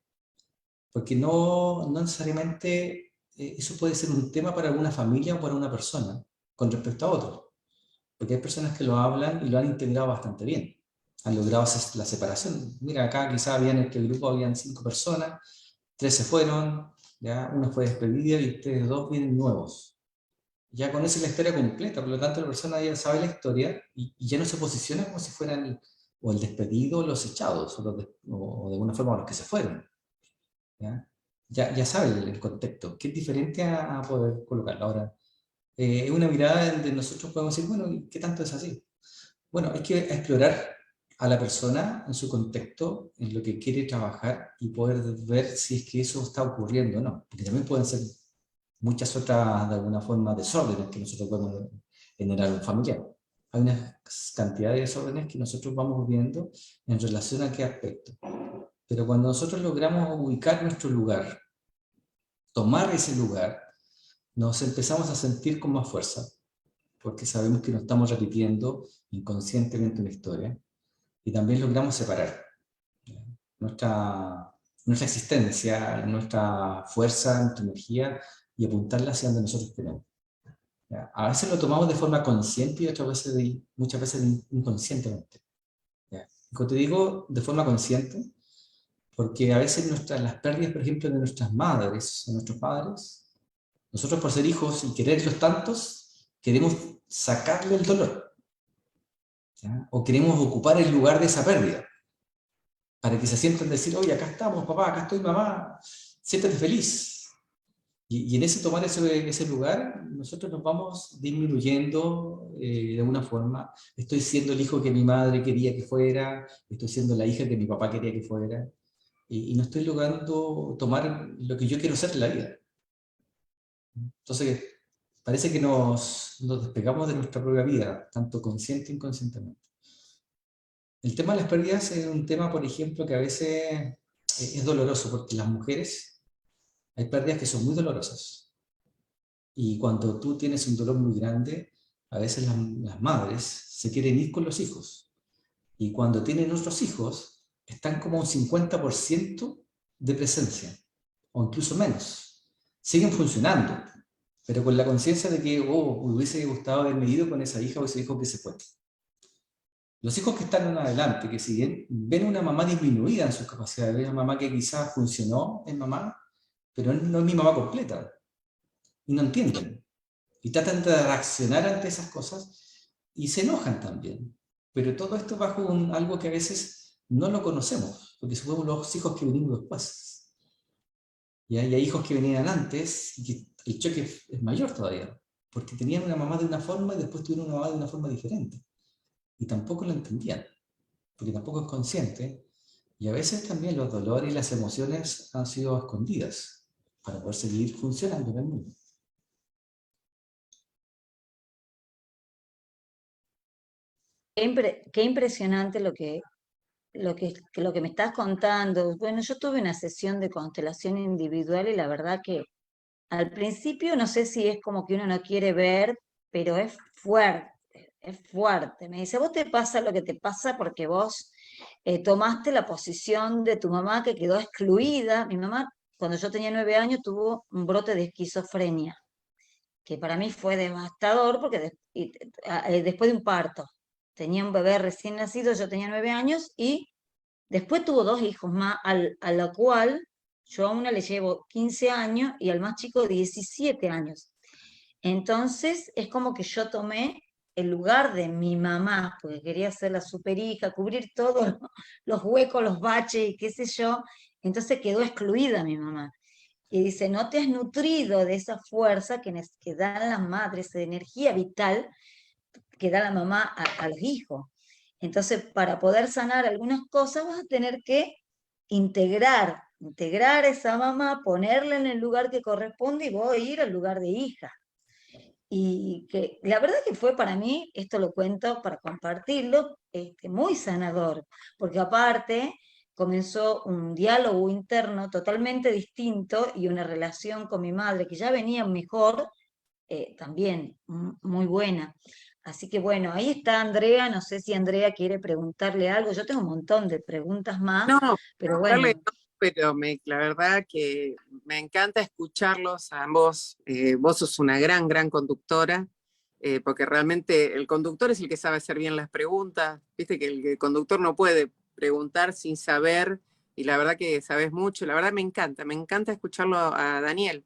porque no necesariamente eso puede ser un tema para alguna familia o para una persona con respecto a otro, porque hay personas que lo hablan y lo han integrado bastante bien, han logrado la separación. Mira, acá quizá había en este grupo habían 5 personas, 3 se fueron, ya una fue despedida y ustedes 2 vienen nuevos. Ya conoce la historia completa, por lo tanto la persona ya sabe la historia y ya no se posiciona como si fueran o el despedido o los echados, o de alguna forma los que se fueron. ¿Ya? Ya sabe el contexto, que es diferente a poder colocarlo. Ahora, es una mirada donde nosotros podemos decir, bueno, ¿qué tanto es así? Bueno, hay que explorar a la persona en su contexto, en lo que quiere trabajar y poder ver si es que eso está ocurriendo o no, porque también pueden ser muchas otras, de alguna forma, desórdenes que nosotros podemos generar en un familiar. Hay una cantidad de desórdenes que nosotros vamos viendo en relación a qué aspecto. Pero cuando nosotros logramos ubicar nuestro lugar, tomar ese lugar, nos empezamos a sentir con más fuerza, porque sabemos que nos estamos repitiendo inconscientemente una historia, y también logramos separar nuestra existencia, nuestra fuerza, nuestra energía, y apuntarla hacia donde nosotros queremos. ¿Ya? A veces lo tomamos de forma consciente y otras veces muchas veces inconscientemente. ¿Ya? Como te digo, de forma consciente, porque a veces las pérdidas, por ejemplo, de nuestras madres o nuestros padres, nosotros por ser hijos y quererlos tantos, queremos sacarle el dolor, ¿ya? O queremos ocupar el lugar de esa pérdida, para que se sientan decir, oye, acá estamos, papá, acá estoy, mamá, siéntate feliz. Y en ese tomar ese lugar, nosotros nos vamos disminuyendo de alguna forma. Estoy siendo el hijo que mi madre quería que fuera, estoy siendo la hija que mi papá quería que fuera, y no estoy logrando tomar lo que yo quiero ser en la vida. Entonces, parece que nos despegamos de nuestra propia vida, tanto consciente e inconscientemente. El tema de las pérdidas es un tema, por ejemplo, que a veces es doloroso, porque las mujeres, hay pérdidas que son muy dolorosas. Y cuando tú tienes un dolor muy grande, a veces las madres se quieren ir con los hijos. Y cuando tienen otros hijos, están como un 50% de presencia, o incluso menos. Siguen funcionando, pero con la conciencia de que, oh, hubiese gustado haberme ido con esa hija o ese hijo que se fue. Los hijos que están en adelante, que si bien ven una mamá disminuida en sus capacidades, ven una mamá que quizás funcionó en mamá, pero no es mi mamá completa, y no entienden. Y tratan de reaccionar ante esas cosas y se enojan también. Pero todo esto bajo algo que a veces no lo conocemos, porque somos los hijos que venimos después. Y hay hijos que venían antes y que el choque es mayor todavía, porque tenían una mamá de una forma y después tuvieron una mamá de una forma diferente. Y tampoco lo entendían, porque tampoco es consciente. Y a veces también los dolores y las emociones han sido escondidas para poder seguir funcionando en el mundo. Qué impresionante lo que me estás contando. Bueno, yo tuve una sesión de constelación individual y la verdad que al principio no sé si es como que uno no quiere ver, pero es fuerte, es fuerte. Me dice, vos te pasa lo que te pasa porque vos tomaste la posición de tu mamá que quedó excluida. Mi mamá, cuando yo tenía 9 años, tuvo un brote de esquizofrenia, que para mí fue devastador porque después de un parto, tenía un bebé recién nacido, yo tenía 9 años, y después tuvo 2 hijos más, a la cual yo a una le llevo 15 años y al más chico 17 años. Entonces es como que yo tomé el lugar de mi mamá, porque quería ser la superhija, cubrir todos los huecos, los baches y qué sé yo. Entonces quedó excluida mi mamá. Y dice, no te has nutrido de esa fuerza que dan las madres, de energía vital que da la mamá a los hijos. Entonces, para poder sanar algunas cosas, vas a tener que integrar a esa mamá, ponerla en el lugar que corresponde y vos ir al lugar de hija. Y que la verdad que fue para mí, esto lo cuento para compartirlo, muy sanador, porque aparte comenzó un diálogo interno totalmente distinto y una relación con mi madre que ya venía mejor, también muy buena. Así que bueno, ahí está Andrea, no sé si Andrea quiere preguntarle algo, yo tengo un montón de preguntas más, No, pero preguntarle bueno. no, pero la verdad que me encanta escucharlos a ambos. Vos sos una gran, gran conductora, porque realmente el conductor es el que sabe hacer bien las preguntas. Viste que el conductor no puede preguntar sin saber, y la verdad que sabes mucho. La verdad me encanta escucharlo a Daniel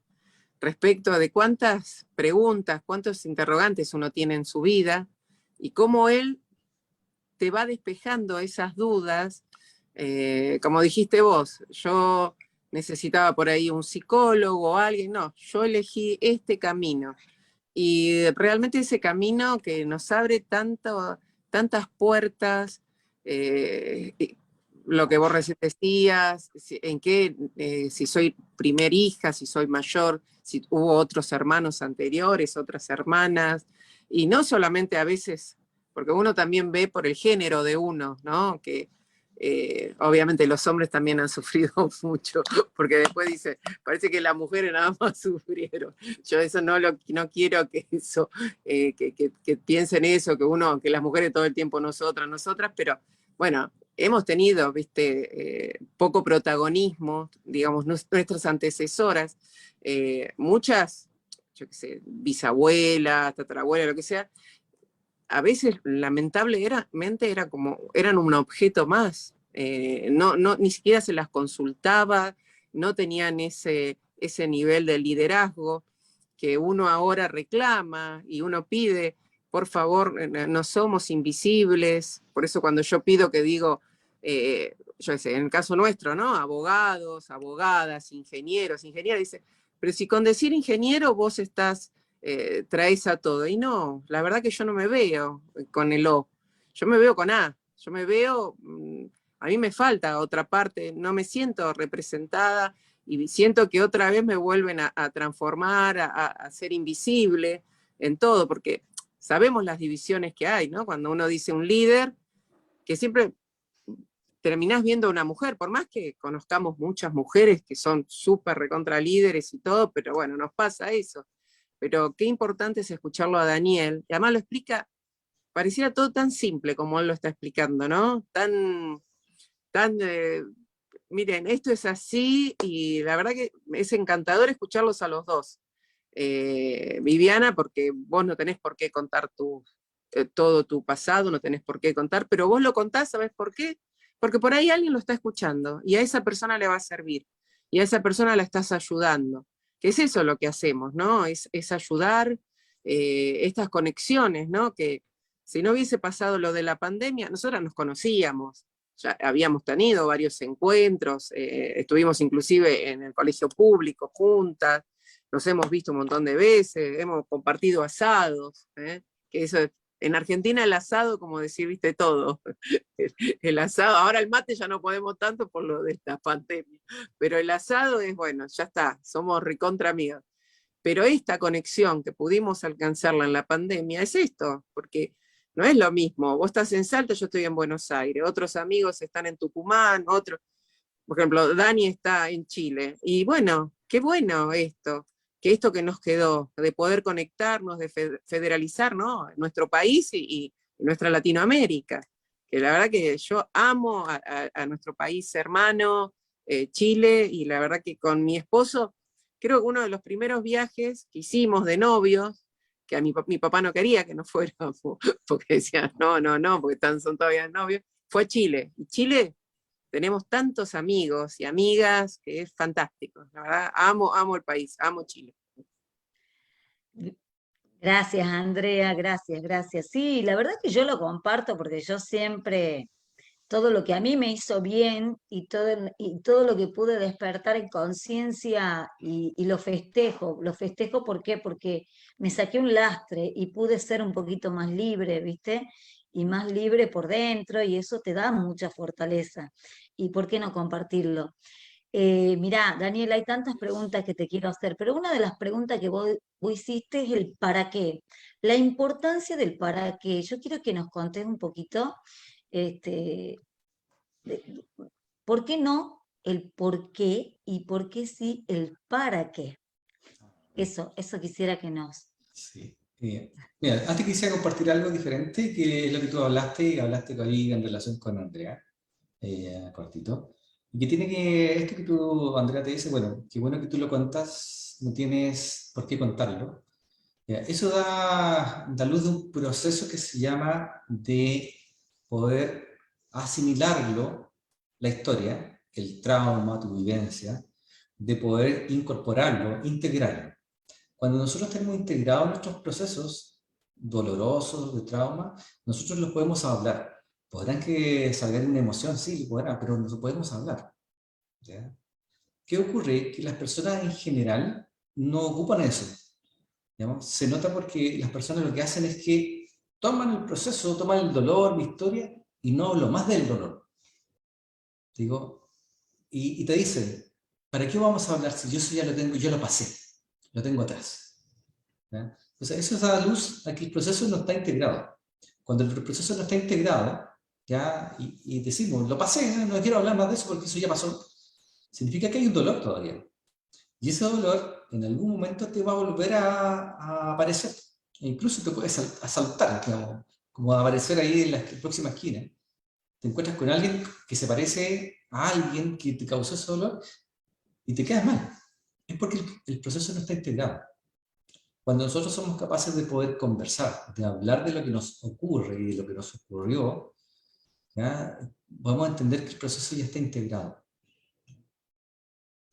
respecto de cuántas preguntas, cuántos interrogantes uno tiene en su vida y cómo él te va despejando esas dudas. Como dijiste vos, yo necesitaba por ahí un psicólogo o alguien, no, yo elegí este camino. Y realmente ese camino que nos abre tantas puertas, lo que vos recién decías, en qué, si soy primer hija, si soy mayor, si hubo otros hermanos anteriores, otras hermanas, y no solamente a veces, porque uno también ve por el género de uno, ¿no? Que obviamente los hombres también han sufrido mucho, porque después dice, parece que las mujeres nada más sufrieron. Yo eso no quiero que eso, que piensen eso, que las mujeres todo el tiempo nosotras, pero bueno, hemos tenido, viste, poco protagonismo, digamos, nuestras antecesoras, muchas, yo qué sé, bisabuelas, tatarabuelas, lo que sea, a veces lamentablemente eran un objeto más, ni siquiera se las consultaba, no tenían ese nivel de liderazgo que uno ahora reclama y uno pide, por favor, no somos invisibles. Por eso cuando yo pido que digo, yo sé, en el caso nuestro, ¿no? Abogados, abogadas, ingenieras, dice, pero si con decir ingeniero vos traes a todo. Y no, la verdad que yo no me veo con el O, yo me veo con A, yo me veo, a mí me falta otra parte, no me siento representada y siento que otra vez me vuelven a transformar, a ser invisible en todo, porque sabemos las divisiones que hay, ¿no? Cuando uno dice un líder, que siempre terminás viendo a una mujer, por más que conozcamos muchas mujeres que son súper recontra líderes y todo, pero bueno, nos pasa eso. Pero qué importante es escucharlo a Daniel, y además lo explica, pareciera todo tan simple como él lo está explicando, ¿no? Miren, esto es así, y la verdad que es encantador escucharlos a los dos. Viviana, porque vos no tenés por qué contar todo tu pasado, no tenés por qué contar, pero vos lo contás, ¿sabés por qué? Porque por ahí alguien lo está escuchando, y a esa persona le va a servir, y a esa persona la estás ayudando. Que es eso lo que hacemos, ¿no? Es ayudar, estas conexiones, ¿no? Que si no hubiese pasado lo de la pandemia, nosotras nos conocíamos, ya habíamos tenido varios encuentros, estuvimos inclusive en el colegio público juntas, nos hemos visto un montón de veces, hemos compartido asados, que eso en Argentina el asado, como decir, viste todo. El asado, ahora el mate ya no podemos tanto por lo de esta pandemia, pero el asado es, bueno, ya está, somos recontra amigas. Pero esta conexión que pudimos alcanzarla en la pandemia es esto, porque no es lo mismo. Vos estás en Salta, yo estoy en Buenos Aires, otros amigos están en Tucumán, otros, por ejemplo, Dani está en Chile. Y bueno, qué bueno esto que nos quedó, de poder conectarnos, de federalizar, ¿no? Nuestro país y nuestra Latinoamérica. Que la verdad que yo amo a nuestro país hermano, Chile, y la verdad que con mi esposo, creo que uno de los primeros viajes que hicimos de novios, que a mi papá no quería que nos fuéramos, porque decía, no, no, no, porque son todavía novios, fue a Chile. Y Chile tenemos tantos amigos y amigas que es fantástico. La verdad, amo el país, amo Chile. Gracias, Andrea, gracias, gracias. Sí, la verdad que yo lo comparto porque yo siempre, todo lo que a mí me hizo bien y todo lo que pude despertar en conciencia y lo festejo ¿por qué? Porque me saqué un lastre y pude ser un poquito más libre, ¿viste? Y más libre por dentro y eso te da mucha fortaleza. ¿Y por qué no compartirlo? Mirá, Daniel, hay tantas preguntas que te quiero hacer, pero una de las preguntas que vos hiciste es el para qué, la importancia del para qué. Yo quiero que nos contés un poquito, este, de- ¿por qué no el por qué y por qué sí el para qué? Eso quisiera que nos... Sí. Mira, antes quisiera compartir algo diferente, que es lo que tú hablaste, y hablaste ahí en relación con Andrea, cortito, y que tiene que, esto que tú, Andrea, te dice, bueno, qué bueno que tú lo contas, no tienes por qué contarlo. Ya, eso da luz de un proceso que se llama de poder asimilarlo, la historia, el trauma, tu vivencia, de poder incorporarlo, integrarlo. Cuando nosotros tenemos integrados nuestros procesos dolorosos de trauma, nosotros los podemos hablar. Podrán que salga una emoción, sí, podrán, pero no podemos hablar. ¿Ya? ¿Qué ocurre? Que las personas en general no ocupan eso. ¿Digamos? Se nota porque las personas lo que hacen es que toman el proceso, toman el dolor, la historia, y no hablo más del dolor. Digo, y te dicen, ¿para qué vamos a hablar si yo eso ya lo tengo, yo lo pasé, lo tengo atrás? ¿Ya? O sea, eso da luz a que el proceso no está integrado. Cuando el proceso no está integrado, ¿ya? Y decimos, lo pasé, no quiero hablar más de eso porque eso ya pasó, significa que hay un dolor todavía. Y ese dolor en algún momento te va a volver a aparecer. E incluso te puedes asaltar, digamos, como aparecer ahí en la próxima esquina. Te encuentras con alguien que se parece a alguien que te causó ese dolor y te quedas mal. Es porque el proceso no está integrado. Cuando nosotros somos capaces de poder conversar, de hablar de lo que nos ocurre y de lo que nos ocurrió, ¿ya? Vamos a entender que el proceso ya está integrado.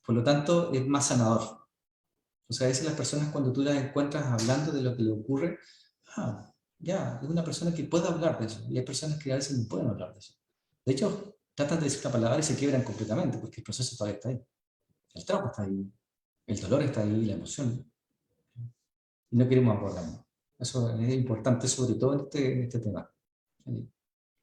Por lo tanto, es más sanador. O sea, a veces las personas cuando tú las encuentras hablando de lo que le ocurre, ya, es una persona que puede hablar de eso. Y hay personas que a veces no pueden hablar de eso. De hecho, tratan de decir la palabra y se quiebran completamente porque el proceso todavía está ahí. El trauma está ahí, el dolor está ahí, la emoción. Y no queremos abordarlo. Eso es importante, sobre todo en este tema.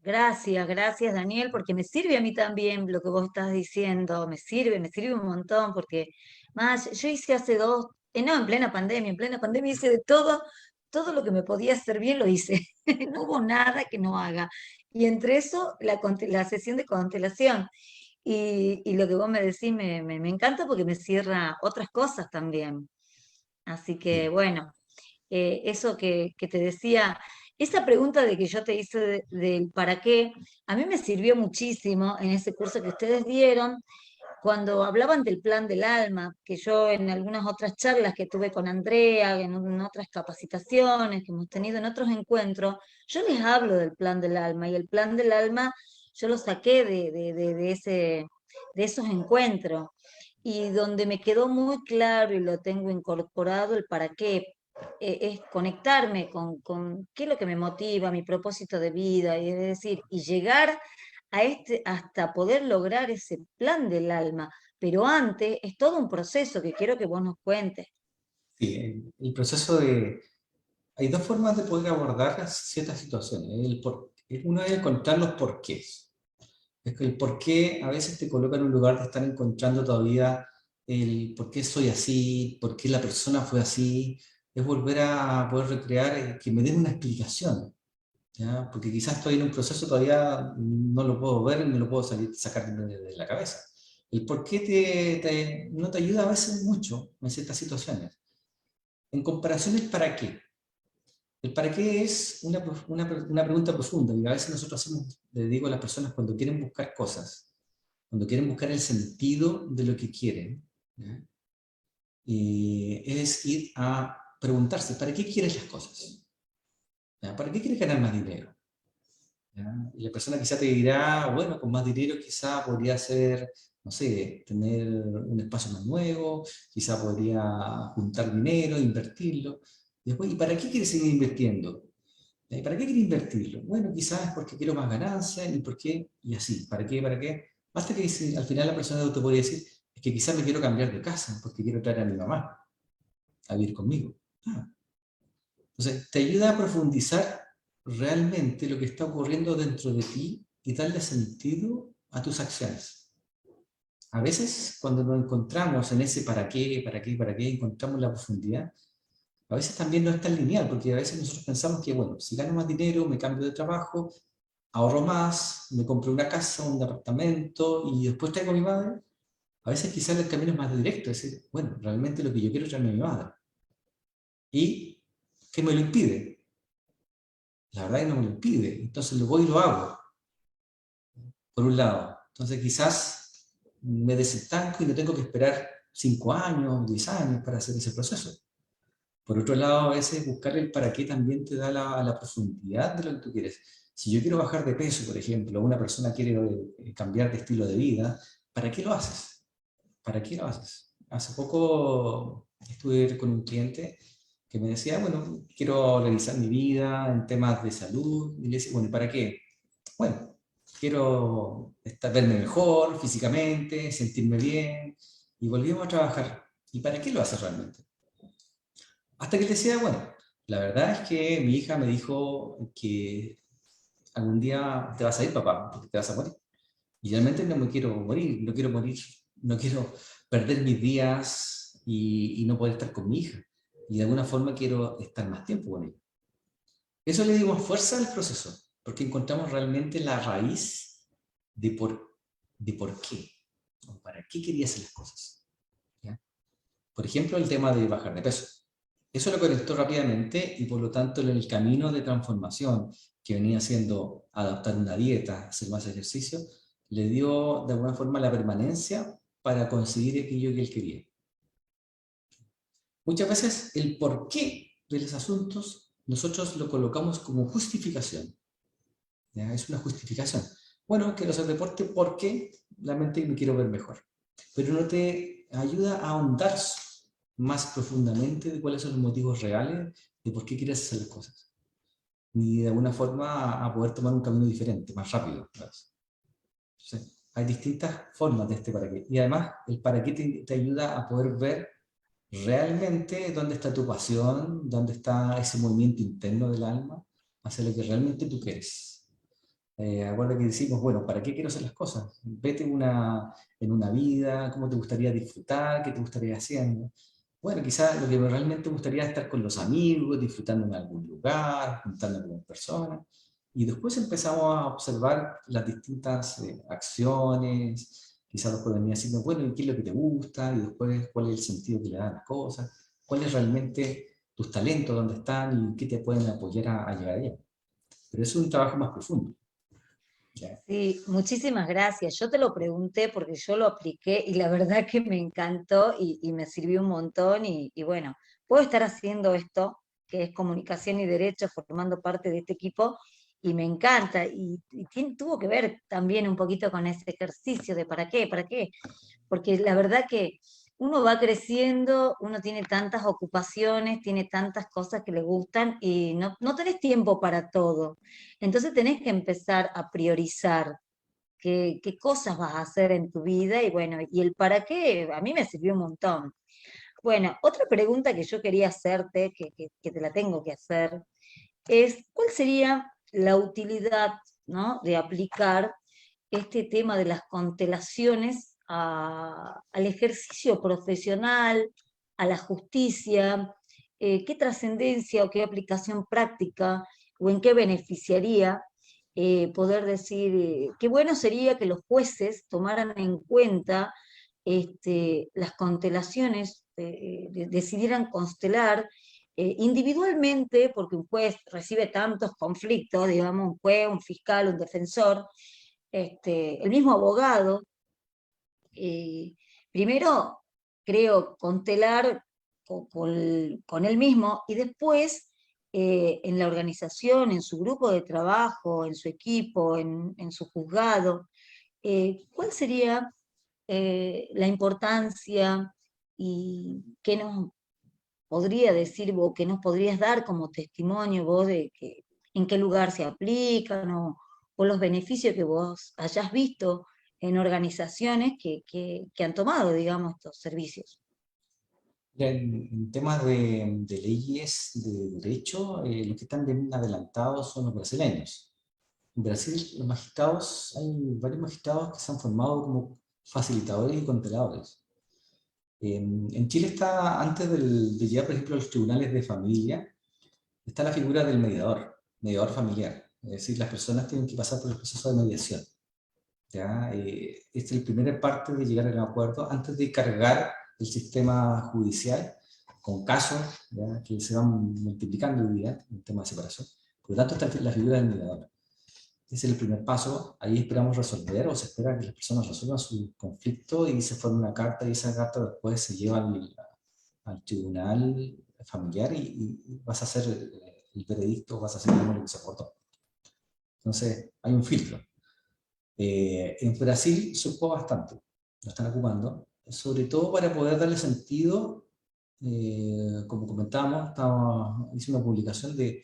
Gracias, gracias Daniel, porque me sirve a mí también lo que vos estás diciendo, me sirve un montón, porque más, yo hice hace no, en plena pandemia hice de todo, todo lo que me podía hacer bien lo hice, no hubo nada que no haga. Y entre eso, la sesión de constelación y lo que vos me decís me encanta porque me cierra otras cosas también. Así que Sí. bueno, eso que te decía, esa pregunta de que yo te hice del para qué, a mí me sirvió muchísimo en ese curso que ustedes dieron, cuando hablaban del plan del alma, que yo en algunas otras charlas que tuve con Andrea, en otras capacitaciones que hemos tenido en otros encuentros, yo les hablo del plan del alma, y el plan del alma yo lo saqué de esos encuentros. Y donde me quedó muy claro y lo tengo incorporado, el para qué, es conectarme con qué es lo que me motiva, mi propósito de vida, y es decir, y llegar hasta poder lograr ese plan del alma. Pero antes es todo un proceso que quiero que vos nos cuentes. Sí, el proceso de... Hay dos formas de poder abordar ciertas situaciones. Uno es encontrar los porqués. Es que el porqué a veces te coloca en un lugar de estar encontrando todavía el por qué soy así, por qué la persona fue así. Es volver a poder recrear, que me den una explicación. ¿Ya? Porque quizás estoy en un proceso todavía, no lo puedo ver, no lo puedo sacar de la cabeza. El por qué no te ayuda a veces mucho en ciertas situaciones. En comparación, el para qué. El para qué es una pregunta profunda, y a veces nosotros le digo a las personas cuando quieren buscar cosas, cuando quieren buscar el sentido de lo que quieren, ¿ya? Es ir a preguntarse, ¿para qué quieres las cosas? ¿Ya? ¿Para qué quieres ganar más dinero? ¿Ya? Y la persona quizá te dirá, bueno, con más dinero quizá podría ser, no sé, tener un espacio más nuevo, quizá podría juntar dinero, invertirlo. Después, ¿y para qué quieres seguir invirtiendo? ¿Y para qué quieres invertirlo? Bueno, quizás es porque quiero más ganancias, y por qué, y así, ¿para qué, para qué? Basta que al final la persona te podría decir, es que quizás me quiero cambiar de casa, porque quiero traer a mi mamá a vivir conmigo. Ah. Entonces, te ayuda a profundizar realmente lo que está ocurriendo dentro de ti y darle sentido a tus acciones. A veces, cuando nos encontramos en ese para qué, para qué, para qué, encontramos la profundidad, a veces también no es tan lineal, porque a veces nosotros pensamos que, bueno, si gano más dinero, me cambio de trabajo, ahorro más, me compro una casa, un departamento y después traigo a mi madre. A veces quizás el camino es más directo, es decir, bueno, realmente lo que yo quiero es traerme a mi madre. ¿Y qué me lo impide? La verdad es que no me lo impide, entonces lo voy y lo hago, por un lado. Entonces quizás me desestanco y no tengo que esperar 5 años, 10 años para hacer ese proceso. Por otro lado, a veces buscar el para qué también te da la profundidad de lo que tú quieres. Si yo quiero bajar de peso, por ejemplo, una persona quiere cambiar de estilo de vida, ¿para qué lo haces? ¿Para qué lo haces? Hace poco estuve con un cliente que me decía, bueno, quiero revisar mi vida en temas de salud. Y le decía, bueno, ¿para qué? Bueno, quiero verme mejor físicamente, sentirme bien. Y volvimos a trabajar. ¿Y para qué lo haces realmente? Hasta que él decía, bueno, la verdad es que mi hija me dijo que algún día te vas a ir, papá, porque te vas a morir. Y realmente no me quiero morir, no quiero morir, no quiero perder mis días y no poder estar con mi hija. Y de alguna forma quiero estar más tiempo con ella. Eso le dimos fuerza al proceso, porque encontramos realmente la raíz de por qué, o para qué quería hacer las cosas. ¿Ya? Por ejemplo, el tema de bajar de peso. Eso lo conectó rápidamente y por lo tanto en el camino de transformación que venía haciendo adaptar una dieta, hacer más ejercicio, le dio de alguna forma la permanencia para conseguir aquello que él quería. Muchas veces el porqué de los asuntos nosotros lo colocamos como justificación. ¿Ya? Es una justificación. Bueno, quiero hacer deporte porque realmente me quiero ver mejor. Pero no te ayuda a ahondar más profundamente de cuáles son los motivos reales de por qué quieres hacer las cosas. Ni de alguna forma a poder tomar un camino diferente, más rápido. ¿Sabes? Entonces, hay distintas formas de este para qué. Y además, el para qué te ayuda a poder ver realmente dónde está tu pasión, dónde está ese movimiento interno del alma, hacia lo que realmente tú quieres. Acuerda que decimos, bueno, ¿para qué quiero hacer las cosas? Vete en una vida, cómo te gustaría disfrutar, qué te gustaría haciendo. Bueno, quizás lo que realmente me gustaría es estar con los amigos, disfrutando en algún lugar, juntándome con personas. Y después empezamos a observar las distintas acciones, quizás después venía diciendo, bueno, ¿y qué es lo que te gusta? Y después, ¿cuál es el sentido que le dan las cosas? ¿Cuáles realmente tus talentos, dónde están y qué te pueden apoyar a llegar allá? Pero eso es un trabajo más profundo. ¿Ya? Sí, muchísimas gracias. Yo te lo pregunté porque yo lo apliqué y la verdad que me encantó y me sirvió un montón y bueno, puedo estar haciendo esto, que es comunicación y derecho, formando parte de este equipo y me encanta tuvo que ver también un poquito con ese ejercicio de para qué, porque la verdad que uno va creciendo, uno tiene tantas ocupaciones, tiene tantas cosas que le gustan y no tenés tiempo para todo. Entonces tenés que empezar a priorizar qué cosas vas a hacer en tu vida y bueno, y el para qué a mí me sirvió un montón. Bueno, otra pregunta que yo quería hacerte, que te la tengo que hacer, es ¿cuál sería la utilidad, ¿no?, de aplicar este tema de las constelaciones al ejercicio profesional, a la justicia? ¿Qué trascendencia o qué aplicación práctica o en qué beneficiaría poder decir, qué bueno sería que los jueces tomaran en cuenta las constelaciones, decidieran constelar individualmente, porque un juez recibe tantos conflictos, digamos, un juez, un fiscal, un defensor, el mismo abogado. Primero, creo, constelar con él mismo, y después en la organización, en su grupo de trabajo, en su equipo, en su juzgado, ¿cuál sería la importancia y qué nos podría decir vos, qué nos podrías dar como testimonio vos de que en qué lugar se aplican o los beneficios que vos hayas visto en organizaciones que han tomado, digamos, estos servicios? En temas de leyes de derecho, los que están bien adelantados son los brasileños. En Brasil, los magistrados, hay varios magistrados que se han formado como facilitadores y conteladores. En Chile está, antes de llegar, por ejemplo, a los tribunales de familia, está la figura del mediador familiar. Es decir, las personas tienen que pasar por el proceso de mediación. ¿Ya? Esta es la primera parte de llegar a un acuerdo antes de cargar el sistema judicial con casos, ¿ya?, que se van multiplicando hoy día en tema de separación. Por lo tanto, está la figura del mediador. Ese es el primer paso. Ahí esperamos resolver, o se espera que las personas resuelvan su conflicto y se forme una carta, y esa carta después se lleva al tribunal familiar y vas a hacer el veredicto, vas a hacer lo que se acordó. Entonces, hay un filtro. En Brasil se ocupa bastante, lo están ocupando, sobre todo para poder darle sentido, como comentábamos, hice una publicación del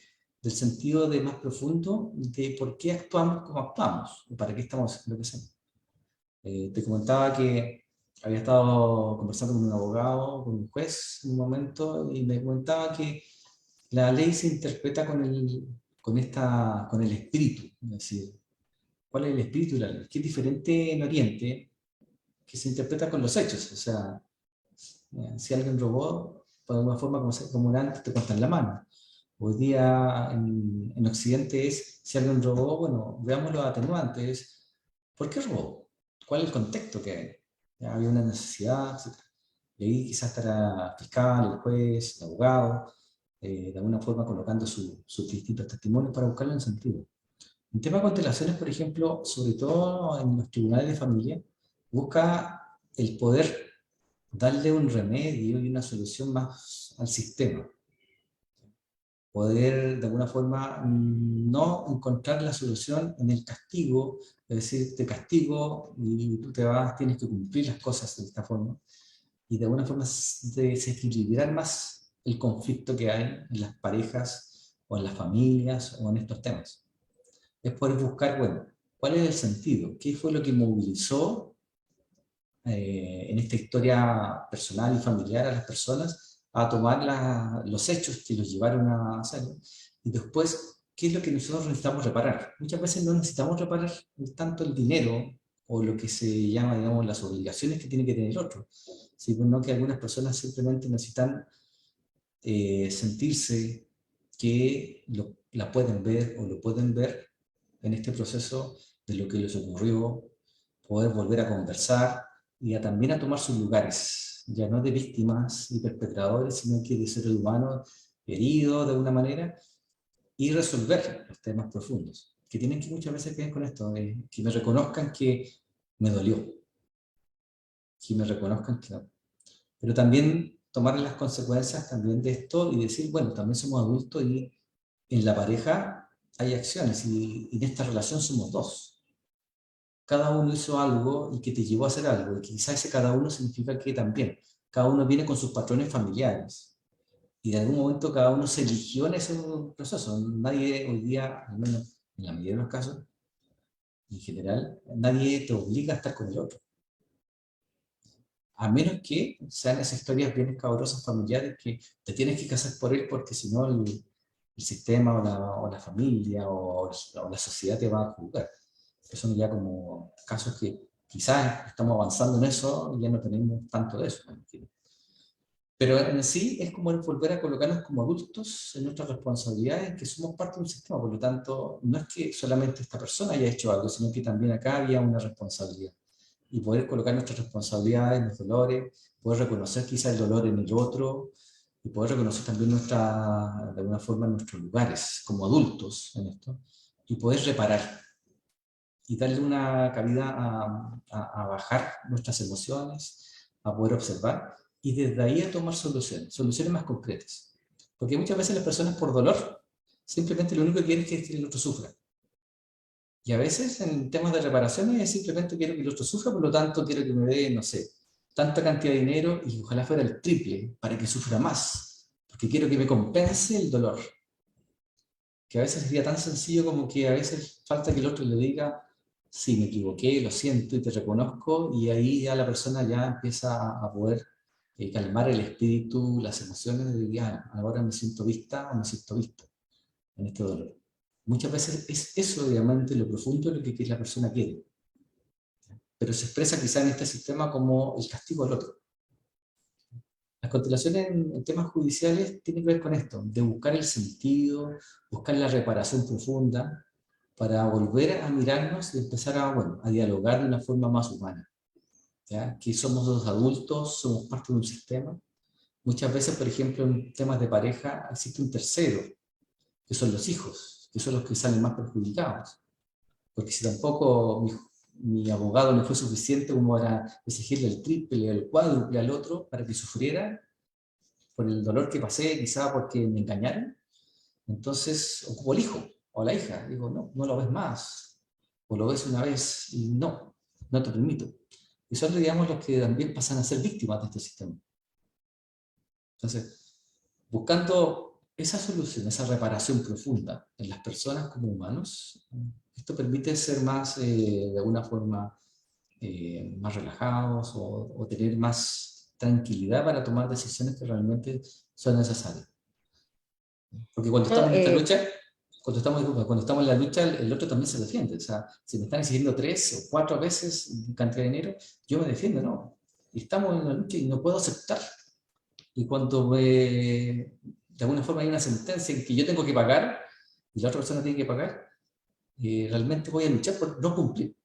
sentido de más profundo de por qué actuamos como actuamos, y para qué estamos haciendo lo que hacemos. Te comentaba que había estado conversando con un abogado, con un juez en un momento, y me comentaba que la ley se interpreta con el espíritu, es decir, ¿cuál es el espíritu de la ley? Que es diferente en Oriente, que se interpreta con los hechos. O sea, si alguien robó, de alguna forma, como era antes, te cortan la mano. Hoy día en Occidente es, si alguien robó, bueno, veamos los atenuantes. ¿Por qué robó? ¿Cuál es el contexto que hay? ¿Ya? Había una necesidad, etc. Y ahí quizás estará el fiscal, el juez, el abogado, de alguna forma colocando sus distintos testimonios para buscarle un sentido. En tema de constelaciones, por ejemplo, sobre todo en los tribunales de familia, busca el poder darle un remedio y una solución más al sistema. Poder, de alguna forma, no encontrar la solución en el castigo, es decir, te castigo y tú te vas, tienes que cumplir las cosas de esta forma, y de alguna forma desequilibrar más el conflicto que hay en las parejas o en las familias o en estos temas. Es poder buscar, bueno, cuál es el sentido, qué fue lo que movilizó en esta historia personal y familiar a las personas a tomar los hechos que los llevaron a hacerlo, y después, qué es lo que nosotros necesitamos reparar. Muchas veces no necesitamos reparar tanto el dinero o lo que se llama, digamos, las obligaciones que tiene que tener el otro, sino que algunas personas simplemente necesitan sentirse que la pueden ver o lo pueden ver en este proceso de lo que les ocurrió, poder volver a conversar y también a tomar sus lugares, ya no de víctimas y perpetradores, sino que de seres humanos heridos de alguna manera, y resolver los temas profundos, que tienen que muchas veces ver con esto, que me reconozcan que me dolió, que me reconozcan que no. Pero también tomar las consecuencias también de esto y decir, bueno, también somos adultos y en la pareja hay acciones y en esta relación somos dos. Cada uno hizo algo y que te llevó a hacer algo, y quizás ese cada uno significa que también cada uno viene con sus patrones familiares y de algún momento cada uno se eligió en ese proceso. Nadie hoy día, al menos en la mayoría de los casos, en general, nadie te obliga a estar con el otro. A menos que sean esas historias bien escabrosas familiares que te tienes que casar por él porque si no el sistema o la familia o la sociedad te va a juzgar. Que son ya como casos que quizás estamos avanzando en eso y ya no tenemos tanto de eso. Pero en sí es como volver a colocarnos como adultos en nuestras responsabilidades, que somos parte de un sistema. Por lo tanto, no es que solamente esta persona haya hecho algo, sino que también acá había una responsabilidad. Y poder colocar nuestras responsabilidades, los dolores, poder reconocer quizá el dolor en el otro, y poder reconocer también de alguna forma nuestros lugares como adultos en esto, y poder reparar, y darle una cabida a bajar nuestras emociones, a poder observar, y desde ahí a tomar soluciones más concretas. Porque muchas veces las personas por dolor, simplemente lo único que quieren es que el otro sufra. Y a veces en temas de reparaciones es simplemente quiero que el otro sufra, por lo tanto quiero que me dé, no sé, tanta cantidad de dinero y ojalá fuera el triple para que sufra más, porque quiero que me compense el dolor. Que a veces sería tan sencillo como que a veces falta que el otro le diga, sí, me equivoqué, lo siento y te reconozco, y ahí ya la persona ya empieza a poder calmar el espíritu, las emociones, de ya, ahora me siento vista o me siento visto en este dolor. Muchas veces es eso realmente lo profundo de lo que la persona quiere, pero se expresa quizá en este sistema como el castigo al otro. Las constelaciones en temas judiciales tienen que ver con esto, de buscar el sentido, buscar la reparación profunda, para volver a mirarnos y empezar a, bueno, a dialogar de una forma más humana. ¿Ya? Que somos los adultos, somos parte de un sistema. Muchas veces, por ejemplo, en temas de pareja existe un tercero, que son los hijos, que son los que salen más perjudicados. Porque si tampoco mi abogado no fue suficiente como para exigirle el triple, el cuádruple al otro para que sufriera por el dolor que pasé, quizá porque me engañaron, entonces ocupo el hijo o la hija. Digo, no, no lo ves más. O lo ves una vez y no, no te permito. Y son, digamos, los que también pasan a ser víctimas de este sistema. Entonces, buscando esa solución, esa reparación profunda en las personas como humanos, esto permite ser más, de alguna forma, más relajados o tener más tranquilidad para tomar decisiones que realmente son necesarias. Porque cuando Yo, estamos en esta lucha, cuando estamos en la lucha, el otro también se defiende. O sea, si me están exigiendo 3 o 4 veces cantidad de dinero, yo me defiendo, no. Y estamos en la lucha y no puedo aceptar. Y cuando de alguna forma hay una sentencia en que yo tengo que pagar y la otra persona tiene que pagar, realmente voy a luchar por no cumplir.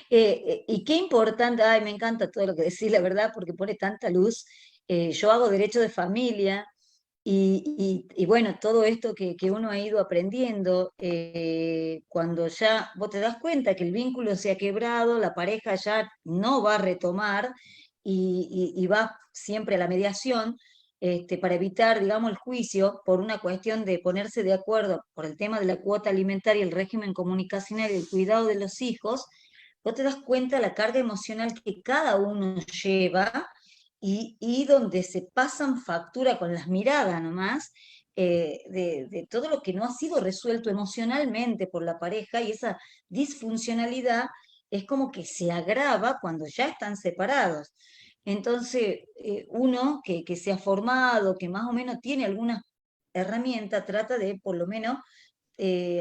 Y qué importante, ay, me encanta todo lo que decís, la verdad, porque pone tanta luz. Yo hago derecho de familia y bueno, todo esto que uno ha ido aprendiendo, cuando ya vos te das cuenta que el vínculo se ha quebrado, la pareja ya no va a retomar y va siempre a la mediación. Para evitar, digamos, el juicio por una cuestión de ponerse de acuerdo por el tema de la cuota alimentaria, el régimen comunicacional y el cuidado de los hijos, vos te das cuenta de la carga emocional que cada uno lleva y donde se pasan factura con las miradas nomás, de todo lo que no ha sido resuelto emocionalmente por la pareja, y esa disfuncionalidad es como que se agrava cuando ya están separados. Entonces, uno que se ha formado, que más o menos tiene alguna herramienta, trata de por lo menos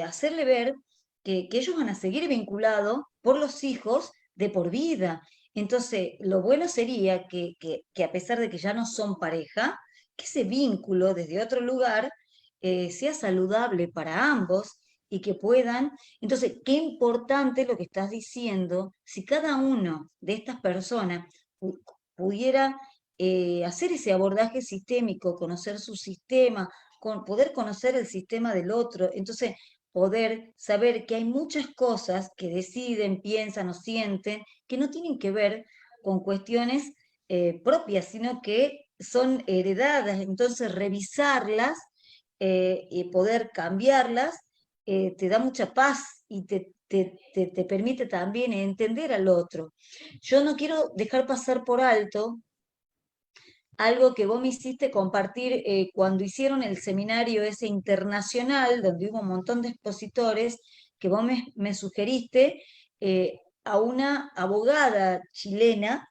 hacerle ver que ellos van a seguir vinculados por los hijos de por vida. Entonces, lo bueno sería que a pesar de que ya no son pareja, que ese vínculo desde otro lugar sea saludable para ambos y que puedan. Entonces, qué importante lo que estás diciendo, si cada uno de estas personas pudiera hacer ese abordaje sistémico, conocer su sistema, poder conocer el sistema del otro, entonces poder saber que hay muchas cosas que deciden, piensan o sienten que no tienen que ver con cuestiones propias, sino que son heredadas. Entonces revisarlas y poder cambiarlas te da mucha paz y te permite también entender al otro. Yo no quiero dejar pasar por alto algo que vos me hiciste compartir cuando hicieron el seminario ese internacional, donde hubo un montón de expositores, que vos me sugeriste a una abogada chilena,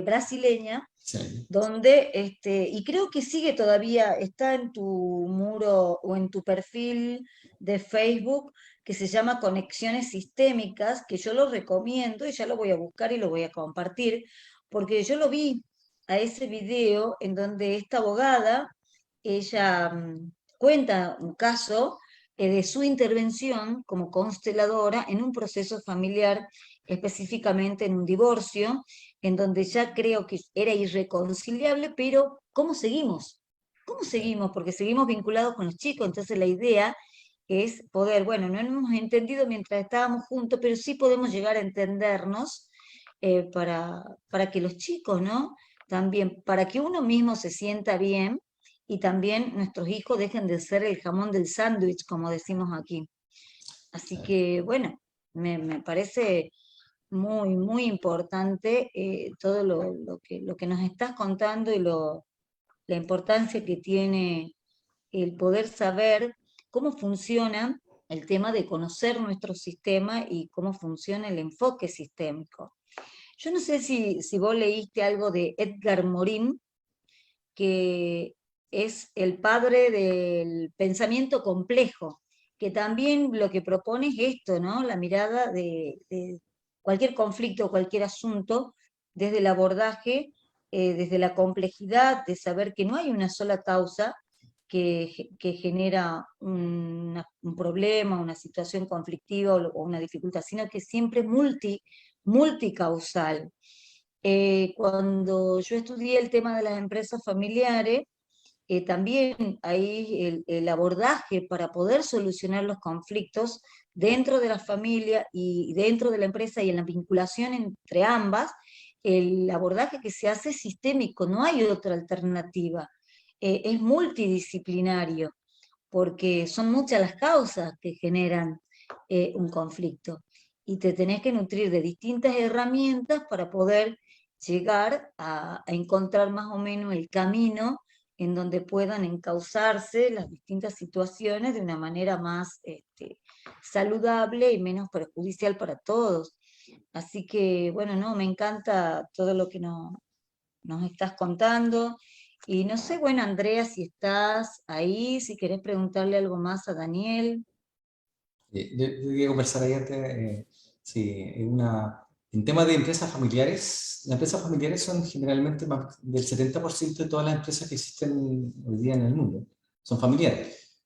brasileña, Sí. donde, y creo que sigue todavía, está en tu muro o en tu perfil de Facebook, que se llama Conexiones Sistémicas, que yo lo recomiendo y ya lo voy a buscar y lo voy a compartir, porque yo lo vi a ese video en donde esta abogada, ella cuenta un caso de su intervención como consteladora en un proceso familiar, específicamente en un divorcio, en donde ya creo que era irreconciliable, pero ¿cómo seguimos? ¿Cómo seguimos? Porque seguimos vinculados con los chicos, entonces la idea es poder, bueno, no nos hemos entendido mientras estábamos juntos, pero sí podemos llegar a entendernos para que los chicos, ¿no? También, para que uno mismo se sienta bien y también nuestros hijos dejen de ser el jamón del sándwich, como decimos aquí. Así que, bueno, me parece muy, muy importante todo lo que nos estás contando y la importancia que tiene el poder saber cómo funciona el tema de conocer nuestro sistema y cómo funciona el enfoque sistémico. Yo no sé si vos leíste algo de Edgar Morin, que es el padre del pensamiento complejo, que también lo que propone es esto, ¿no? La mirada de cualquier conflicto, cualquier asunto, desde el abordaje, desde la complejidad de saber que no hay una sola causa que genera un problema, una situación conflictiva o una dificultad, sino que siempre es multicausal. Cuando yo estudié el tema de las empresas familiares, también ahí el abordaje para poder solucionar los conflictos dentro de la familia y dentro de la empresa y en la vinculación entre ambas, el abordaje que se hace es sistémico, no hay otra alternativa. Es multidisciplinario, porque son muchas las causas que generan un conflicto. Y te tenés que nutrir de distintas herramientas para poder llegar a encontrar más o menos el camino en donde puedan encauzarse las distintas situaciones de una manera más saludable y menos perjudicial para todos. Así que, bueno, no, me encanta todo lo que nos estás contando. Y no sé, bueno, Andrea, si estás ahí, si querés preguntarle algo más a Daniel. Yo quería conversar ahí antes, sí, en temas de empresas familiares, las empresas familiares son generalmente más del 70% de todas las empresas que existen hoy día en el mundo, son familiares.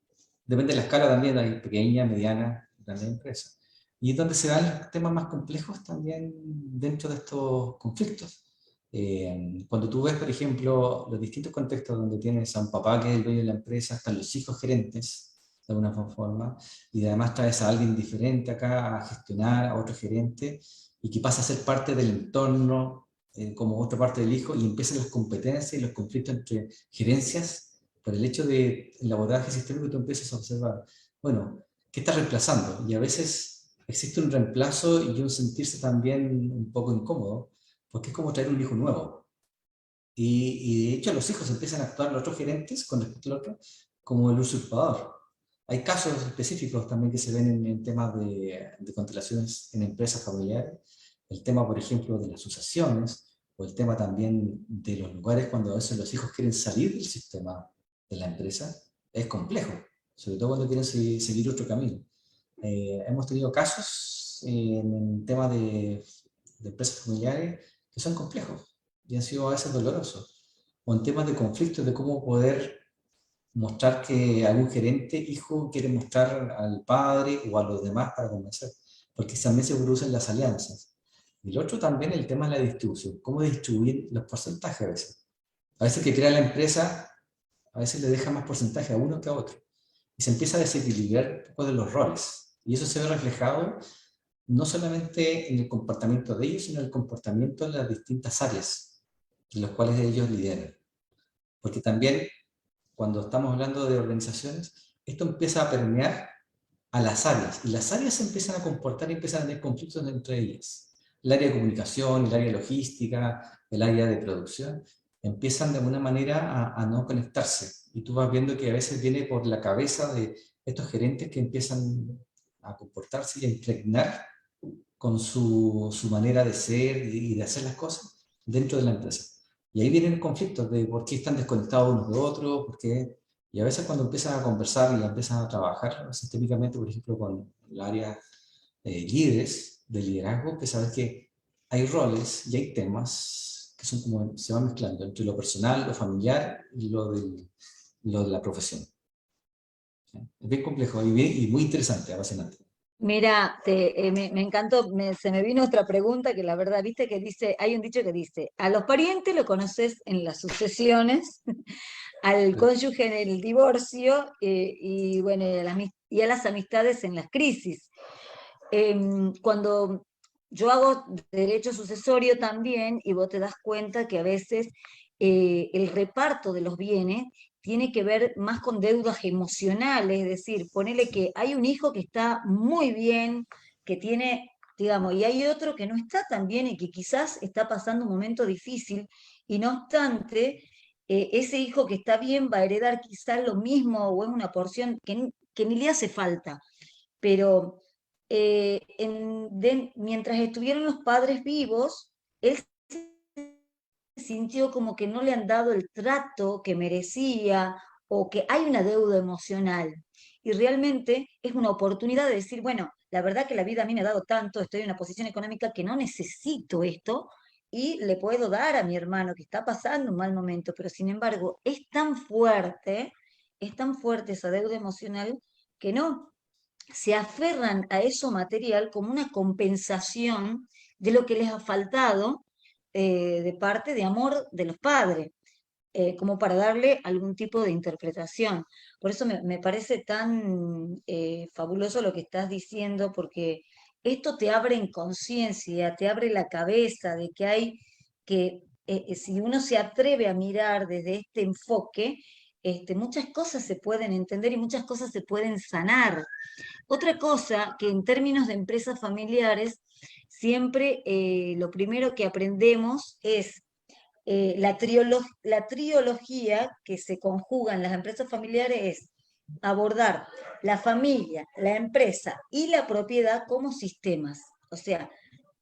Depende de la escala también, hay pequeñas, medianas, grandes empresas. Y es donde se dan los temas más complejos también dentro de estos conflictos. Cuando tú ves, por ejemplo, los distintos contextos donde tienes a un papá que es el dueño de la empresa, están los hijos gerentes, de alguna forma, y además traes a alguien diferente acá a gestionar, a otro gerente, y que pasa a ser parte del entorno, como otra parte del hijo, y empiezan las competencias y los conflictos entre gerencias, por el hecho de el abordaje sistémico tú empiezas a observar, bueno, ¿qué estás reemplazando? Y a veces existe un reemplazo y un sentirse también un poco incómodo, porque es como traer un hijo nuevo. Y de hecho los hijos empiezan a actuar, los otros gerentes, con respecto al otro, como el usurpador. Hay casos específicos también que se ven en temas de constelaciones en empresas familiares. El tema, por ejemplo, de las sucesiones, o el tema también de los lugares cuando a veces los hijos quieren salir del sistema de la empresa, es complejo, sobre todo cuando quieren seguir otro camino. Hemos tenido casos en temas de empresas familiares que son complejos y han sido a veces dolorosos, o en temas de conflictos de cómo poder mostrar que algún gerente, hijo, quiere mostrar al padre o a los demás para convencer, porque también se producen las alianzas. Y el otro también el tema de la distribución, cómo distribuir los porcentajes a veces. A veces que crea la empresa, a veces le deja más porcentaje a uno que a otro. Y se empieza a desequilibrar un poco de los roles. Y eso se ve reflejado no solamente en el comportamiento de ellos, sino en el comportamiento de las distintas áreas en las cuales ellos lideran. Porque también, cuando estamos hablando de organizaciones, esto empieza a permear a las áreas, y las áreas se empiezan a comportar y empiezan a tener conflictos entre ellas. El área de comunicación, el área de logística, el área de producción, empiezan de alguna manera a no conectarse. Y tú vas viendo que a veces viene por la cabeza de estos gerentes que empiezan a comportarse y a impregnar con su manera de ser y de hacer las cosas dentro de la empresa. Y ahí vienen conflictos de por qué están desconectados unos de otros, por qué. Y a veces cuando empiezan a conversar y empiezan a trabajar sistémicamente, por ejemplo, con el área líderes de liderazgo, que sabes que hay roles y hay temas que son como se van mezclando entre lo personal, lo familiar y lo de la profesión. ¿Sí? Es bien complejo y muy interesante, apasionante. Mira, me encantó, se me vino otra pregunta que la verdad, viste que dice, hay un dicho que dice, a los parientes lo conoces en las sucesiones, al cónyuge en el divorcio, y bueno, y a las amistades en las crisis. Cuando yo hago derecho sucesorio también y vos te das cuenta que a veces el reparto de los bienes tiene que ver más con deudas emocionales, es decir, ponele que hay un hijo que está muy bien, que tiene, digamos, y hay otro que no está tan bien y que quizás está pasando un momento difícil, y no obstante, ese hijo que está bien va a heredar quizás lo mismo o es una porción que ni le hace falta, pero mientras estuvieron los padres vivos, él se sintió como que no le han dado el trato que merecía o que hay una deuda emocional. Y realmente es una oportunidad de decir, bueno, la verdad que la vida a mí me ha dado tanto, estoy en una posición económica que no necesito esto y le puedo dar a mi hermano que está pasando un mal momento, pero sin embargo es tan fuerte esa deuda emocional que no, se aferran a eso material como una compensación de lo que les ha faltado de parte de amor de los padres, como para darle algún tipo de interpretación. Por eso me parece tan fabuloso lo que estás diciendo, porque esto te abre en conciencia, te abre la cabeza de que hay que, si uno se atreve a mirar desde este enfoque, muchas cosas se pueden entender y muchas cosas se pueden sanar. Otra cosa que en términos de empresas familiares, siempre lo primero que aprendemos es la triología que se conjuga en las empresas familiares es abordar la familia, la empresa y la propiedad como sistemas. O sea,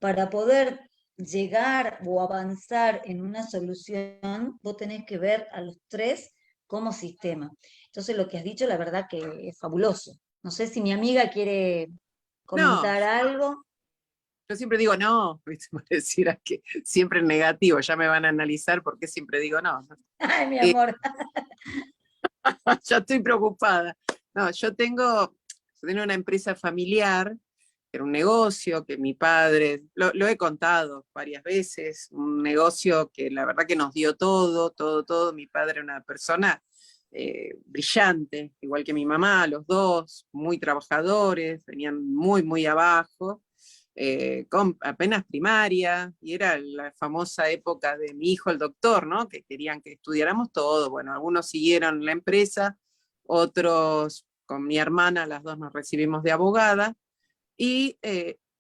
para poder llegar o avanzar en una solución, vos tenés que ver a los tres como sistema. Entonces, lo que has dicho, la verdad que es fabuloso. No sé si mi amiga quiere No, comentar algo. yo siempre digo no, ¿viste? Por decir que siempre en negativo, ya me van a analizar por qué siempre digo no. Ay, mi Eh, amor. ya estoy preocupada. No, yo tengo una empresa familiar, era un negocio que mi padre, lo he contado varias veces, un negocio que la verdad que nos dio todo, todo, todo. Mi padre era una persona brillante, igual que mi mamá, los dos, muy trabajadores, venían muy, muy abajo, con apenas primaria, y era la famosa época de mi hijo el doctor, ¿no? Que querían que estudiáramos todo. Bueno, algunos siguieron la empresa, otros con mi hermana, las dos nos recibimos de abogada, y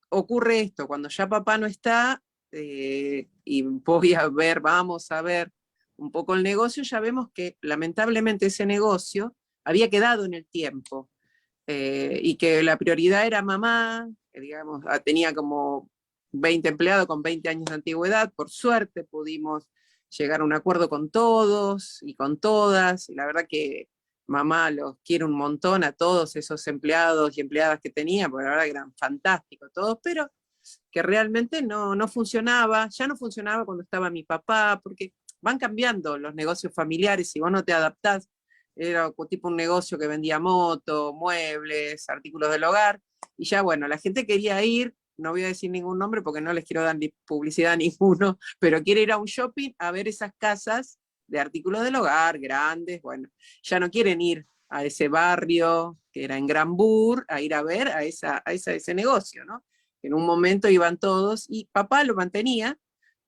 ocurre esto, cuando ya papá no está, y vamos a ver un poco el negocio, ya vemos que lamentablemente ese negocio había quedado en el tiempo, y que la prioridad era mamá, que digamos, tenía como 20 empleados con 20 años de antigüedad. Por suerte pudimos llegar a un acuerdo con todos y con todas, y la verdad que mamá los quiere un montón a todos esos empleados y empleadas que tenía, porque la verdad que eran fantásticos todos, pero que realmente no funcionaba, ya no funcionaba cuando estaba mi papá, porque van cambiando los negocios familiares, si vos no te adaptás. Era tipo un negocio que vendía moto, muebles, artículos del hogar, y ya bueno, la gente quería ir, no voy a decir ningún nombre porque no les quiero dar ni publicidad a ninguno, pero quiere ir a un shopping a ver esas casas de artículos del hogar grandes. Bueno, ya no quieren ir a ese barrio que era en Granbur, a ir a ver ese negocio, ¿no? En un momento iban todos y papá lo mantenía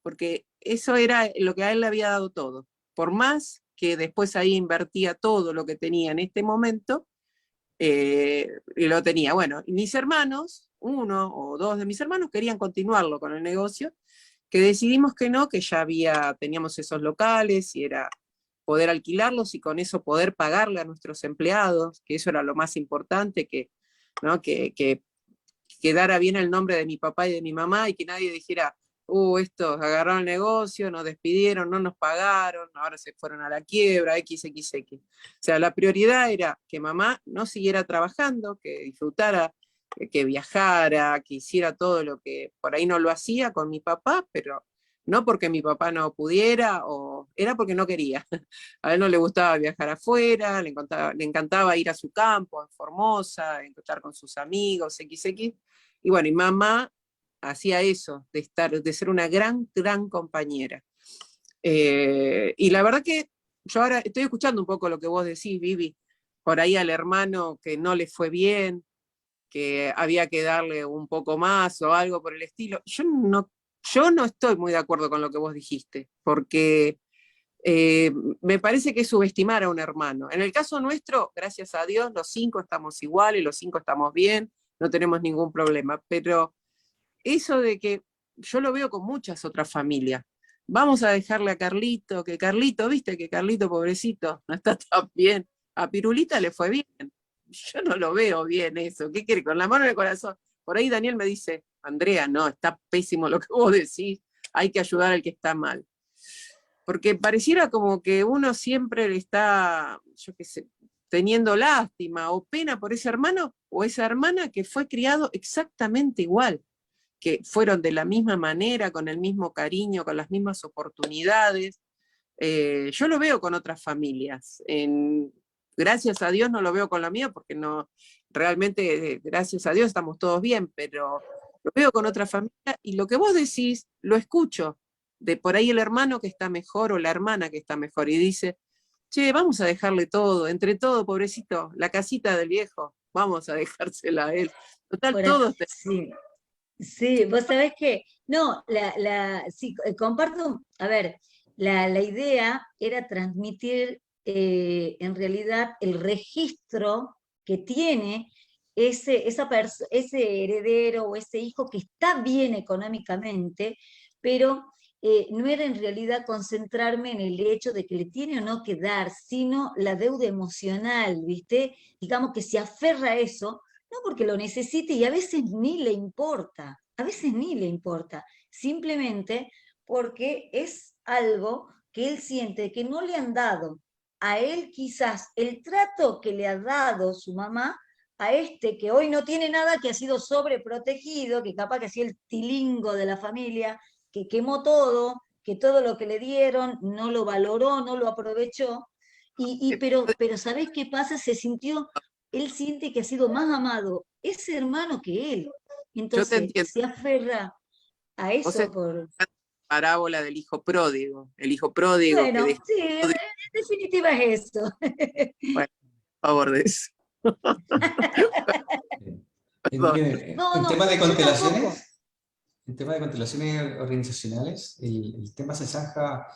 porque eso era lo que a él le había dado todo. Por más que después ahí invertía todo lo que tenía en este momento, y lo tenía. Bueno, y mis hermanos, uno o dos de mis hermanos querían continuarlo con el negocio, que decidimos que no, que ya teníamos esos locales y era poder alquilarlos y con eso poder pagarle a nuestros empleados, que eso era lo más importante, ¿no? que quedara bien el nombre de mi papá y de mi mamá y que nadie dijera, estos agarraron el negocio, nos despidieron, no nos pagaron, ahora se fueron a la quiebra, XXX. O sea, la prioridad era que mamá no siguiera trabajando, que disfrutara, que viajara, que hiciera todo lo que por ahí no lo hacía con mi papá, pero no porque mi papá no pudiera, o era porque no quería. A él no le gustaba viajar afuera, le encantaba ir a su campo, en Formosa, estar con sus amigos, XX. Y bueno, y mamá hacía eso, de ser una gran, gran compañera. Y la verdad que yo ahora estoy escuchando un poco lo que vos decís, Vivi, por ahí al hermano que no le fue bien, que había que darle un poco más o algo por el estilo. Yo no estoy muy de acuerdo con lo que vos dijiste, porque me parece que es subestimar a un hermano. En el caso nuestro, gracias a Dios, los 5 estamos iguales, los 5 estamos bien, no tenemos ningún problema, pero eso de que yo lo veo con muchas otras familias. Vamos a dejarle a Carlito, que Carlito, viste que Carlito, pobrecito, no está tan bien. A Pirulita le fue bien. Yo no lo veo bien eso. ¿Qué quiere? Con la mano en el corazón. Por ahí Daniel me dice, Andrea, no, está pésimo lo que vos decís, hay que ayudar al que está mal. Porque pareciera como que uno siempre está, yo qué sé, teniendo lástima o pena por ese hermano o esa hermana que fue criado exactamente igual, que fueron de la misma manera, con el mismo cariño, con las mismas oportunidades. Yo lo veo con otras familias. Gracias a Dios no lo veo con la mía, porque no, realmente, gracias a Dios estamos todos bien, pero lo veo con otra familia y lo que vos decís, lo escucho, de por ahí el hermano que está mejor o la hermana que está mejor, y dice, che, vamos a dejarle todo, entre todo, pobrecito, la casita del viejo, vamos a dejársela a él. Total, Por todos sí, sí, vos sabés que, no, sí, comparto, a ver, la idea era transmitir en realidad el registro que tiene ese heredero o ese hijo que está bien económicamente, pero no era en realidad concentrarme en el hecho de que le tiene o no que dar, sino la deuda emocional, ¿viste? Digamos que se aferra a eso, no porque lo necesite y a veces ni le importa, a veces ni le importa, simplemente porque es algo que él siente que no le han dado a él quizás el trato que le ha dado su mamá a este que hoy no tiene nada, que ha sido sobreprotegido, que capaz que ha sido el tilingo de la familia, que quemó todo, que todo lo que le dieron no lo valoró, no lo aprovechó, pero ¿sabés qué pasa? Él siente que ha sido más amado ese hermano que él. yo te Entonces entiendo. se aferra a Vos eso estás por... la parábola del hijo pródigo, el hijo pródigo que Bueno, deja, sí, en definitiva es eso. bueno, a favor de eso. Perdón. No, En no, tema de yo tampoco. constelaciones, en tema de constelaciones organizacionales, el tema se zanja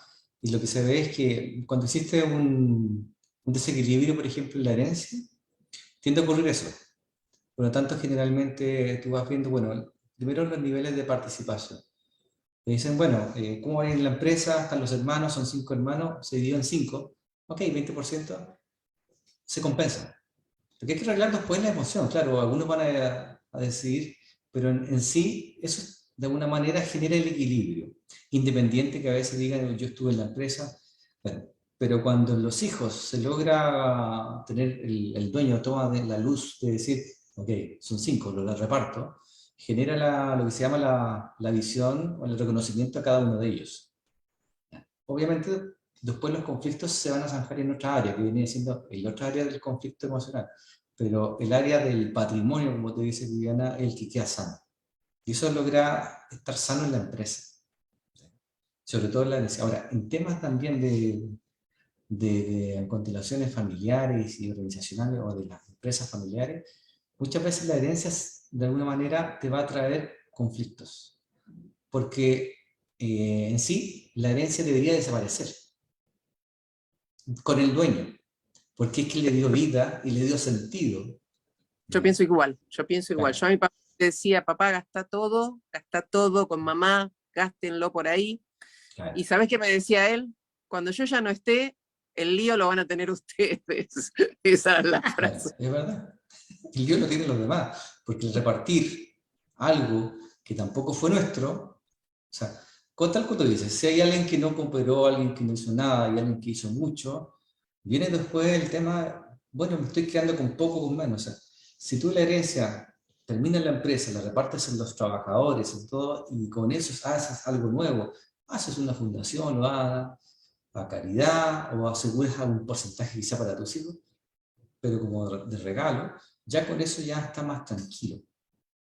y lo que se ve es que cuando existe un desequilibrio, por ejemplo, en la herencia, tiende a ocurrir eso. Por lo tanto, generalmente tú vas viendo, bueno, primero los niveles de participación. Te dicen, bueno, ¿cómo va en la empresa? Están los hermanos, son 5 hermanos, se dividió en 5. Ok, 20% se compensa. Lo que hay que arreglar después es la emoción, claro, algunos van a decidir, pero en sí eso de alguna manera genera el equilibrio, independiente que a veces digan yo estuve en la empresa, bueno, pero cuando los hijos se logra tener el dueño toma de la luz de decir, ok, son 5, lo reparto, genera lo que se llama la visión o el reconocimiento a cada uno de ellos. Obviamente después los conflictos se van a zanjar en otra área, que viene siendo el otra área del conflicto emocional, pero el área del patrimonio, como te dice Viviana, es el que queda sano. Y eso logra estar sano en la empresa, sobre todo en la herencia. Ahora, en temas también de constelaciones familiares y organizacionales o de las empresas familiares, muchas veces la herencia de alguna manera te va a traer conflictos, porque en sí la herencia debería desaparecer con el dueño, porque es que le dio vida y le dio sentido. Yo pienso igual, yo pienso igual. Claro, Yo a mi papá le decía, papá, gasta todo con mamá, gástenlo por ahí. claro. ¿Y sabes qué me decía él? Cuando yo ya no esté, el lío lo van a tener ustedes. Esa es la Claro, frase. es verdad. El Dios lo tienen los demás, porque el repartir algo que tampoco fue nuestro, o sea, con tal como tú dices, si hay alguien que no cooperó, alguien que no hizo nada y alguien que hizo mucho, viene después el tema, bueno, me estoy quedando con poco o con menos. O sea, si tú la herencia termina en la empresa, la repartes en los trabajadores, en todo, y con eso haces algo nuevo, haces una fundación, lo hagas a caridad, o aseguras algún porcentaje quizá para tus hijos, pero como de regalo, ya con eso ya está más tranquilo.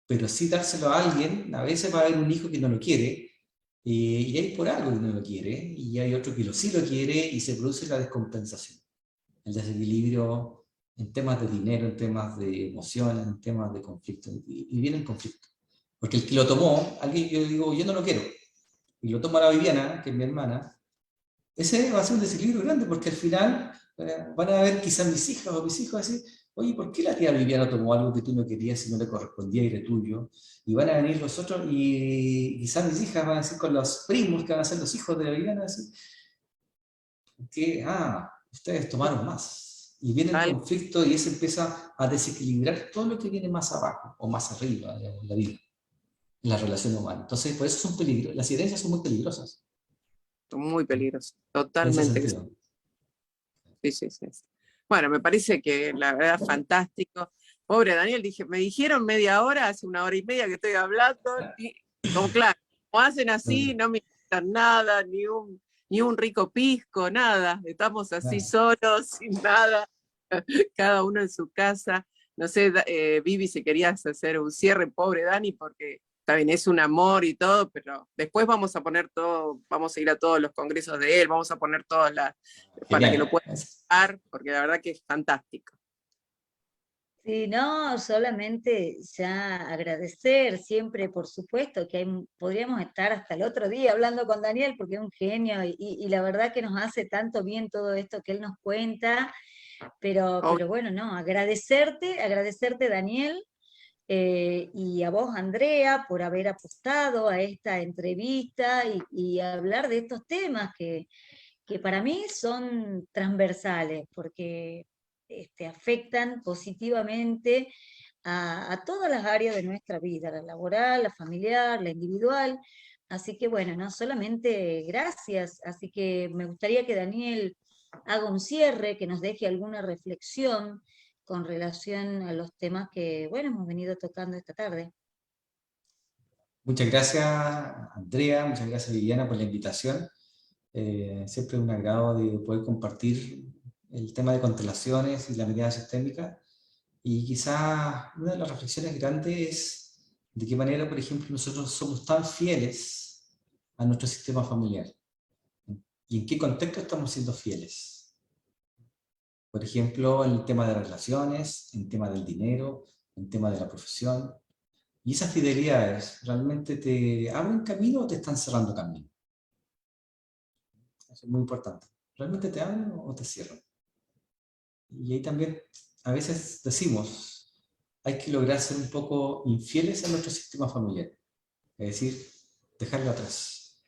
Pero sí dárselo a alguien, a veces va a haber un hijo que no lo quiere, y hay por algo que no lo quiere, y hay otro que sí lo quiere, y se produce la descompensación, el desequilibrio en temas de dinero, en temas de emociones, en temas de conflicto, y viene el conflicto. Porque el que lo tomó, alguien, yo digo, yo no lo quiero, y lo toma la Viviana, que es mi hermana, ese va a ser un desequilibrio grande, porque al final van a ver quizás mis hijas o mis hijos así, oye, ¿por qué la tía Viviana tomó algo que tú no querías y no le correspondía y era tuyo? Y van a venir los otros, y quizás mis hijas van a ser con los primos, que van a ser los hijos de la Viviana, así, que, ustedes tomaron más. Y viene el conflicto y eso empieza a desequilibrar todo lo que viene más abajo o más arriba, digamos, en la vida, en la relación humana. Entonces, por eso son peligrosas, las herencias son muy peligrosas. Muy peligroso, En ese totalmente. sentido. Sí, sí, sí. Bueno, me parece que la verdad fantástico. Pobre Daniel, dije, me dijeron media hora, hace 1 hora y media que estoy hablando, y como claro, como hacen así, no me invitan nada, ni un rico pisco, nada. Estamos así solos, sin nada, cada uno en su casa. No sé, Vivi, si querías hacer un cierre, pobre Dani, porque está bien, es un amor y todo, pero después vamos a poner todo, vamos a ir a todos los congresos de él, vamos a poner todas las, para que lo puedan ver, porque la verdad que es fantástico. Sí, no, solamente ya agradecer siempre, por supuesto, que podríamos estar hasta el otro día hablando con Daniel, porque es un genio y la verdad que nos hace tanto bien todo esto que él nos cuenta, pero bueno, no, agradecerte Daniel, y a vos, Andrea, por haber apostado a esta entrevista y hablar de estos temas que para mí son transversales, porque afectan positivamente a todas las áreas de nuestra vida, la laboral, la familiar, la individual. Así que bueno, no solamente gracias, así que me gustaría que Daniel haga un cierre, que nos deje alguna reflexión con relación a los temas que, bueno, hemos venido tocando esta tarde. Muchas gracias, Andrea, muchas gracias, Viviana, por la invitación. Siempre es un agrado de poder compartir el tema de constelaciones y la mirada sistémica. Y quizás una de las reflexiones grandes es de qué manera, por ejemplo, nosotros somos tan fieles a nuestro sistema familiar. ¿Y en qué contexto estamos siendo fieles? Por ejemplo, en el tema de las relaciones, en el tema del dinero, en el tema de la profesión. Y esas fidelidades, ¿realmente te abren camino o te están cerrando camino? Eso es muy importante. ¿Realmente te abren o te cierran? Y ahí también a veces decimos, hay que lograr ser un poco infieles a nuestro sistema familiar. Es decir, dejarlo atrás.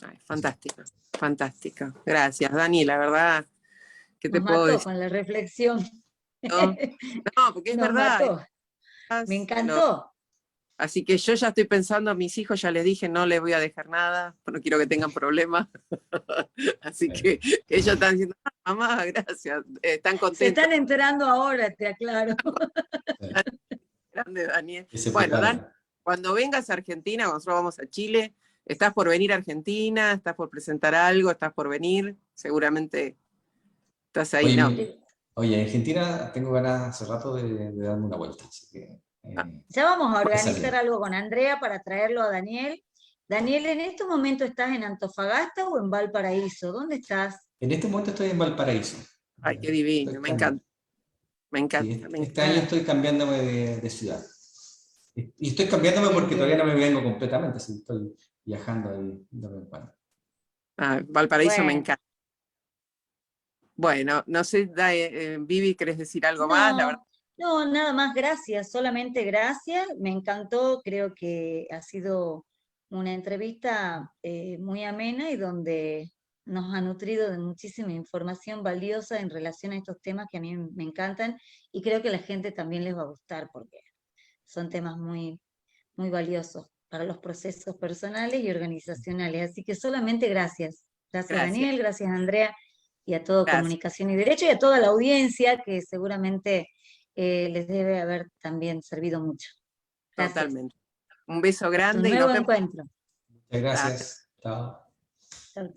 Ay, fantástico, fantástico. Gracias, Dani, la verdad, ¿qué te Nos puedo mató decir? con la reflexión. No, no, porque es Nos verdad. mató. Me encantó. Así que yo ya estoy pensando a mis hijos, ya les dije, no les voy a dejar nada, no quiero que tengan problemas. Así que ellos están diciendo, mamá, gracias, están contentos. Se están enterando ahora, te aclaro. Grande, Daniel. Se Bueno, preparan. Dan, cuando vengas a Argentina, cuando nosotros vamos a Chile, estás por venir a Argentina, estás por presentar algo, estás por venir, seguramente estás ahí, Oye, ¿no? Oye, en Argentina tengo ganas hace rato de darme una vuelta, así que Ya vamos a puede organizar salir. algo con Andrea para traerlo a Daniel. Daniel, ¿en estos momentos estás en Antofagasta o en Valparaíso? ¿Dónde estás? En este momento estoy en Valparaíso. Ay, qué divino, me encanta, me Sí, encanta, me este encanta. año estoy cambiándome de ciudad. Y estoy cambiándome Bien, porque bien. todavía no me vengo completamente, así estoy viajando ahí de vez en cuando. Valparaíso me Bueno, encanta. Bueno, no sé, Vivi, ¿querés decir algo más? La verdad, no, nada más, gracias, solamente gracias. Me encantó, creo que ha sido una entrevista muy amena y donde nos ha nutrido de muchísima información valiosa en relación a estos temas que a mí me encantan y creo que a la gente también les va a gustar porque son temas muy, muy valiosos para los procesos personales y organizacionales. Así que solamente gracias. Gracias gracias, Daniel, gracias Andrea y a todo gracias, Comunicación y Derecho y a toda la audiencia que seguramente les debe haber también servido mucho. Gracias. totalmente. Un beso Hasta un grande y nos nuevo vemos. encuentro. Muchas Gracias. gracias. Chao. Chau,